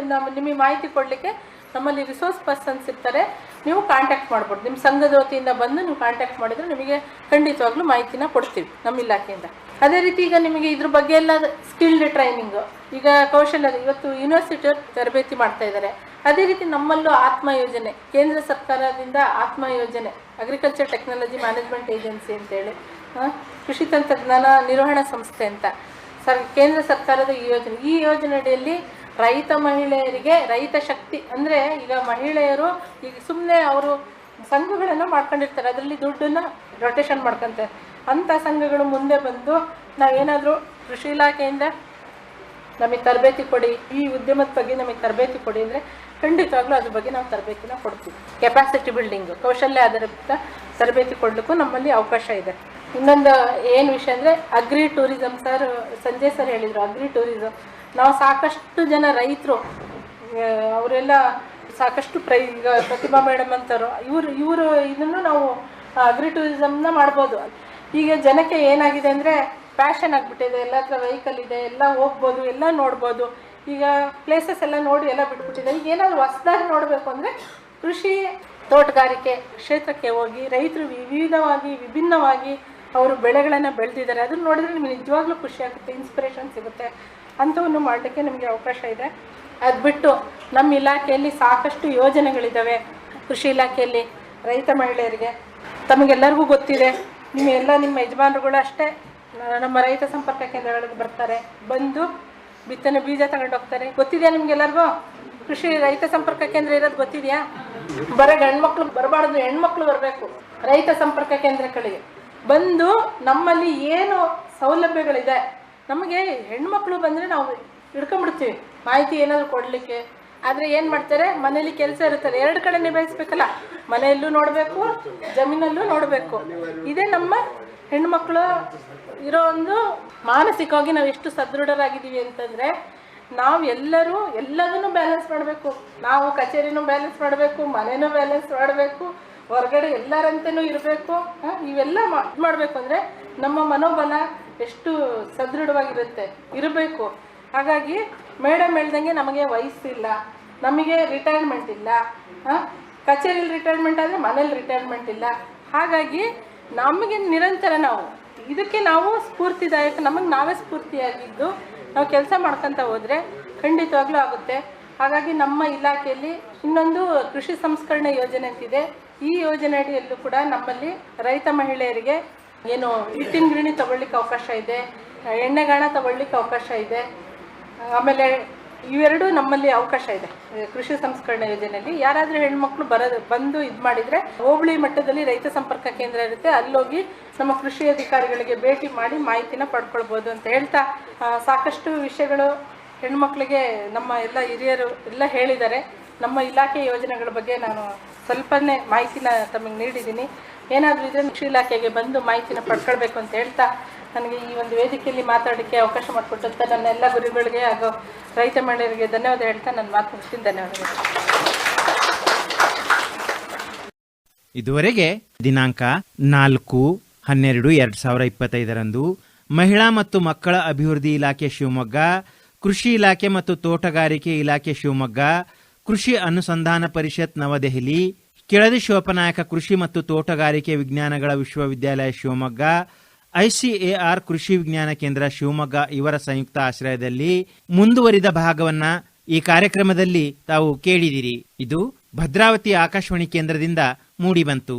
ನಿಮಗೆ ಮಾಹಿತಿ ಕೊಡಲಿಕ್ಕೆ ನಮ್ಮಲ್ಲಿ ರಿಸೋರ್ಸ್ ಪರ್ಸನ್ಸ್ ಇರ್ತಾರೆ. ನೀವು ಕಾಂಟ್ಯಾಕ್ಟ್ ಮಾಡ್ಬೋದು. ನಿಮ್ಮ ಸಂಘದ ವತಿಯಿಂದ ಬಂದು ನೀವು ಕಾಂಟ್ಯಾಕ್ಟ್ ಮಾಡಿದರೆ ನಿಮಗೆ ಖಂಡಿತವಾಗ್ಲೂ ಮಾಹಿತಿನ ಕೊಡ್ತೀವಿ ನಮ್ಮ ಇಲಾಖೆಯಿಂದ. ಅದೇ ರೀತಿ ಈಗ ನಿಮಗೆ ಇದ್ರ ಬಗ್ಗೆ ಎಲ್ಲ ಸ್ಕಿಲ್ಡ್ ಟ್ರೈನಿಂಗು, ಈಗ ಕೌಶಲ್ಯ, ಇವತ್ತು ಯೂನಿವರ್ಸಿಟಿಯವರು ತರಬೇತಿ ಮಾಡ್ತಾ ಇದ್ದಾರೆ. ಅದೇ ರೀತಿ ನಮ್ಮಲ್ಲೂ ಆತ್ಮ ಯೋಜನೆ, ಕೇಂದ್ರ ಸರ್ಕಾರದಿಂದ ಆತ್ಮ ಯೋಜನೆ, ಅಗ್ರಿಕಲ್ಚರ್ ಟೆಕ್ನಾಲಜಿ ಮ್ಯಾನೇಜ್ಮೆಂಟ್ ಏಜೆನ್ಸಿ ಅಂತೇಳಿ, ಕೃಷಿ ತಂತ್ರಜ್ಞಾನ ನಿರ್ವಹಣಾ ಸಂಸ್ಥೆ ಅಂತ ಕೇಂದ್ರ ಸರ್ಕಾರದ ಈ ಯೋಜನೆ ಅಡಿಯಲ್ಲಿ ರೈತ ಮಹಿಳೆಯರಿಗೆ ರೈತ ಶಕ್ತಿ ಅಂದರೆ, ಈಗ ಮಹಿಳೆಯರು ಈಗ ಸುಮ್ಮನೆ ಅವರು ಸಂಘಗಳನ್ನು ಮಾಡ್ಕೊಂಡಿರ್ತಾರೆ, ಅದರಲ್ಲಿ ದುಡ್ಡನ್ನು ರೊಟೇಷನ್ ಮಾಡ್ಕೊತಾರೆ. ಅಂಥ ಸಂಘಗಳು ಮುಂದೆ ಬಂದು ನಾವೇನಾದರೂ ಕೃಷಿ ಇಲಾಖೆಯಿಂದ ನಮಗೆ ತರಬೇತಿ ಕೊಡಿ, ಈ ಉದ್ಯಮದ ಬಗ್ಗೆ ನಮಗೆ ತರಬೇತಿ ಕೊಡಿ ಅಂದರೆ ಖಂಡಿತವಾಗ್ಲೂ ಅದ್ರ ಬಗ್ಗೆ ನಾವು ತರಬೇತಿನ ಕೊಡ್ತೀವಿ. ಕೆಪಾಸಿಟಿ ಬಿಲ್ಡಿಂಗು, ಕೌಶಲ್ಯ ಆಧಾರಿತ ತರಬೇತಿ ಕೊಡಲಿಕ್ಕೂ ನಮ್ಮಲ್ಲಿ ಅವಕಾಶ ಇದೆ. ಇನ್ನೊಂದು ಏನು ವಿಷಯ ಅಂದರೆ agri tourism sir Sanjay sir ಹೇಳಿದರು. ಅಗ್ರಿ ಟೂರಿಸಮ್ ನಾವು ಸಾಕಷ್ಟು ಜನ ರೈತರು ಅವರೆಲ್ಲ ಸಾಕಷ್ಟು ಈಗ ಪ್ರತಿಭಾ ಮೇಡಮ್ ಅಂತಾರೋ ಇವರು ಇದನ್ನು ನಾವು ಅಗ್ರಿ ಟೂರಿಸಮ್ನ ಮಾಡ್ಬೋದು. ಈಗ ಜನಕ್ಕೆ ಏನಾಗಿದೆ ಅಂದರೆ ಪ್ಯಾಷನ್ ಆಗಿಬಿಟ್ಟಿದೆ, ಎಲ್ಲ ಹತ್ರ ವೆಹಿಕಲ್ ಇದೆ, ಎಲ್ಲ ಹೋಗ್ಬೋದು, ಎಲ್ಲ ನೋಡ್ಬೋದು. ಈಗ ಪ್ಲೇಸಸ್ ಎಲ್ಲ ನೋಡಿ ಎಲ್ಲ ಬಿಟ್ಬಿಟ್ಟಿದೆ. ಈಗ ಏನಾದರೂ ಹೊಸದಾಗಿ ನೋಡಬೇಕು ಅಂದರೆ ಕೃಷಿ ತೋಟಗಾರಿಕೆ ಕ್ಷೇತ್ರಕ್ಕೆ ಹೋಗಿ ರೈತರು ವಿಭಿನ್ನವಾಗಿ ಅವರು ಬೆಳೆಗಳನ್ನು ಬೆಳೆದಿದ್ದಾರೆ. ಅದನ್ನು ನೋಡಿದ್ರೆ ನಿಮಗೆ ನಿಜವಾಗ್ಲೂ ಖುಷಿ ಆಗುತ್ತೆ, ಇನ್ಸ್ಪಿರೇಷನ್ ಸಿಗುತ್ತೆ. ಅಂಥವನ್ನು ಮಾಡಲಿಕ್ಕೆ ನಿಮಗೆ ಅವಕಾಶ ಇದೆ. ಅದು ಬಿಟ್ಟು ನಮ್ಮ ಇಲಾಖೆಯಲ್ಲಿ ಸಾಕಷ್ಟು ಯೋಜನೆಗಳಿದ್ದಾವೆ. ಕೃಷಿ ಇಲಾಖೆಯಲ್ಲಿ ರೈತ ಮಹಿಳೆಯರಿಗೆ ತಮಗೆಲ್ಲರಿಗೂ ಗೊತ್ತಿದೆ, ನಿಮ್ಮ ಯಜಮಾನರುಗಳು ಅಷ್ಟೇ ನಮ್ಮ ರೈತ ಸಂಪರ್ಕ ಕೇಂದ್ರಗಳಿಗೆ ಬರ್ತಾರೆ, ಬಂದು ಬಿತ್ತನೆ ಬೀಜ ತಗೊಂಡು ಹೋಗ್ತಾರೆ. ಗೊತ್ತಿದೆಯಾ ನಿಮ್ಗೆಲ್ಲರಿಗೂ? ಕೃಷಿ ರೈತ ಸಂಪರ್ಕ ಕೇಂದ್ರ ಇರೋದು ಗೊತ್ತಿದೆಯಾ? ಬರೀ ಗಂಡ್ಮಕ್ಳು ಬರಬಾರ್ದು, ಹೆಣ್ಮಕ್ಳು ಬರಬೇಕು ರೈತ ಸಂಪರ್ಕ ಕೇಂದ್ರಗಳಿಗೆ. ಬಂದು ನಮ್ಮಲ್ಲಿ ಏನು ಸೌಲಭ್ಯಗಳಿದೆ, ನಮಗೆ ಹೆಣ್ಮಕ್ಳು ಬಂದರೆ ನಾವು ಹಿಡ್ಕೊಂಡ್ಬಿಡ್ತೀವಿ ಮಾಹಿತಿ ಏನಾದರೂ ಕೊಡಲಿಕ್ಕೆ. ಆದರೆ ಏನು ಮಾಡ್ತಾರೆ, ಮನೇಲಿ ಕೆಲಸ ಇರುತ್ತದೆ, ಎರಡು ಕಡೆ ನಿಭಾಯಿಸ್ಬೇಕಲ್ಲ, ಮನೆಯಲ್ಲೂ ನೋಡಬೇಕು, ಜಮೀನಲ್ಲೂ ನೋಡಬೇಕು. ಇದೇ ನಮ್ಮ ಹೆಣ್ಮಕ್ಳು ಇರೋ ಒಂದು ಮಾನಸಿಕವಾಗಿ ನಾವು ಎಷ್ಟು ಸದೃಢರಾಗಿದ್ದೀವಿ ಅಂತಂದರೆ, ನಾವು ಎಲ್ಲದನ್ನು ಬ್ಯಾಲೆನ್ಸ್ ಮಾಡಬೇಕು. ನಾವು ಕಚೇರಿನೂ ಬ್ಯಾಲೆನ್ಸ್ ಮಾಡಬೇಕು, ಮನೆಯೂ ಬ್ಯಾಲೆನ್ಸ್ ಮಾಡಬೇಕು, ಹೊರಗಡೆ ಎಲ್ಲರಂತೆಯೂ ಇರಬೇಕು. ಇವೆಲ್ಲ ಮಾಡಬೇಕು ಅಂದರೆ ನಮ್ಮ ಮನೋಬಲ ಎಷ್ಟು ಸದೃಢವಾಗಿರುತ್ತೆ ಇರಬೇಕು. ಹಾಗಾಗಿ ಮೇಡಮ್ ಹೇಳ್ದಂಗೆ ನಮಗೆ ವಯಸ್ಸಿಲ್ಲ, ನಮಗೆ ರಿಟೈರ್ಮೆಂಟ್ ಇಲ್ಲ, ಕಚೇರಿಯಲ್ಲಿ ರಿಟೈರ್ಮೆಂಟ್ ಆದರೆ ಮನೇಲಿ ರಿಟೈರ್ಮೆಂಟ್ ಇಲ್ಲ. ಹಾಗಾಗಿ ನಮಗೆ ನಿರಂತರ ಇದಕ್ಕೆ ನಾವು ಸ್ಫೂರ್ತಿದಾಯಕ, ನಮಗೆ ನಾವೇ ಸ್ಫೂರ್ತಿಯಾಗಿದ್ದು ನಾವು ಕೆಲಸ ಮಾಡ್ಕೊತ ಹೋದರೆ ಖಂಡಿತವಾಗ್ಲೂ ಆಗುತ್ತೆ. ಹಾಗಾಗಿ ನಮ್ಮ ಇಲಾಖೆಯಲ್ಲಿ ಇನ್ನೊಂದು ಕೃಷಿ ಸಂಸ್ಕರಣೆ ಯೋಜನೆ ಅಂತಿದೆ. ಈ ಯೋಜನೆ ಅಡಿಯಲ್ಲೂ ಕೂಡ ನಮ್ಮಲ್ಲಿ ರೈತ ಮಹಿಳೆಯರಿಗೆ ಏನು ಹಿಟ್ಟಿನ ಗಿರಣಿ ತಗೊಳ್ಳಿಕ್ಕೆ ಅವಕಾಶ ಇದೆ, ಎಣ್ಣೆಗಾಣ ತಗೊಳ್ಳಿಕ್ಕೆ ಅವಕಾಶ ಇದೆ. ಆಮೇಲೆ ಇವೆರಡೂ ನಮ್ಮಲ್ಲಿ ಅವಕಾಶ ಇದೆ ಕೃಷಿ ಸಂಸ್ಕರಣೆ ಯೋಜನೆಯಲ್ಲಿ. ಯಾರಾದರೂ ಹೆಣ್ಮಕ್ಳು ಬಂದು ಇದು ಮಾಡಿದರೆ ಹೋಬಳಿ ಮಟ್ಟದಲ್ಲಿ ರೈತ ಸಂಪರ್ಕ ಕೇಂದ್ರ ಇರುತ್ತೆ, ಅಲ್ಲೋಗಿ ನಮ್ಮ ಕೃಷಿ ಅಧಿಕಾರಿಗಳಿಗೆ ಭೇಟಿ ಮಾಡಿ ಮಾಹಿತಿನ ಪಡ್ಕೊಳ್ಬೋದು ಅಂತ ಹೇಳ್ತಾ, ಸಾಕಷ್ಟು ವಿಷಯಗಳು ಹೆಣ್ಮಕ್ಳಿಗೆ ನಮ್ಮ ಎಲ್ಲ ಹಿರಿಯರು ಎಲ್ಲ ಹೇಳಿದ್ದಾರೆ. ನಮ್ಮ ಇಲಾಖೆ ಯೋಜನೆಗಳ ಬಗ್ಗೆ ನಾನು ಸ್ವಲ್ಪನೇ ಮಾಹಿತಿನ ತಮಗೆ ನೀಡಿದ್ದೀನಿ. ಏನಾದರೂ ಇದ್ರೆ ಕೃಷಿ ಇಲಾಖೆಗೆ ಬಂದು ಮಾಹಿತಿನ ಪಡ್ಕೊಳ್ಬೇಕು ಅಂತ ಹೇಳ್ತಾ, ನನಗೆ ಈ ಒಂದು ವೇದಿಕೆಯಲ್ಲಿ ಮಾತಾಡೋಕ್ಕೆ ಅವಕಾಶ ಮಾಡಿಕೊಟ್ಟಂಥ ನನ್ನ ಎಲ್ಲ ಗುರುಗಳಿಗೆ ಹಾಗೂ ರೈತ ಮಹಿಳೆಯರಿಗೆ ಧನ್ಯವಾದ ಹೇಳ್ತಾ ನನ್ನ ಮಾತು ಮುಗಿಸ್ತೀನಿ. ಧನ್ಯವಾದಗಳು. ಇದುವರೆಗೆ ದಿನಾಂಕ 4/12/2025 ಮಹಿಳಾ ಮತ್ತು ಮಕ್ಕಳ ಅಭಿವೃದ್ಧಿ ಇಲಾಖೆ ಶಿವಮೊಗ್ಗ, ಕೃಷಿ ಇಲಾಖೆ ಮತ್ತು ತೋಟಗಾರಿಕೆ ಇಲಾಖೆ ಶಿವಮೊಗ್ಗ, ಕೃಷಿ ಅನುಸಂಧಾನ ಪರಿಷತ್ ನವದೆಹಲಿ, ಕೆಳದಿ ಶಿವಪ್ಪನಾಯಕ ಕೃಷಿ ಮತ್ತು ತೋಟಗಾರಿಕೆ ವಿಜ್ಞಾನಗಳ ವಿಶ್ವವಿದ್ಯಾಲಯ ಶಿವಮೊಗ್ಗ, ಐಸಿಎಆರ್ ಕೃಷಿ ವಿಜ್ಞಾನ ಕೇಂದ್ರ ಶಿವಮೊಗ್ಗ ಇವರ ಸಂಯುಕ್ತ ಆಶ್ರಯದಲ್ಲಿ ಮುಂದುವರಿದ ಭಾಗವನ್ನ ಈ ಕಾರ್ಯಕ್ರಮದಲ್ಲಿ ತಾವು ಕೇಳಿದಿರಿ. ಇದು ಭದ್ರಾವತಿ ಆಕಾಶವಾಣಿ ಕೇಂದ್ರದಿಂದ ಮೂಡಿಬಂತು.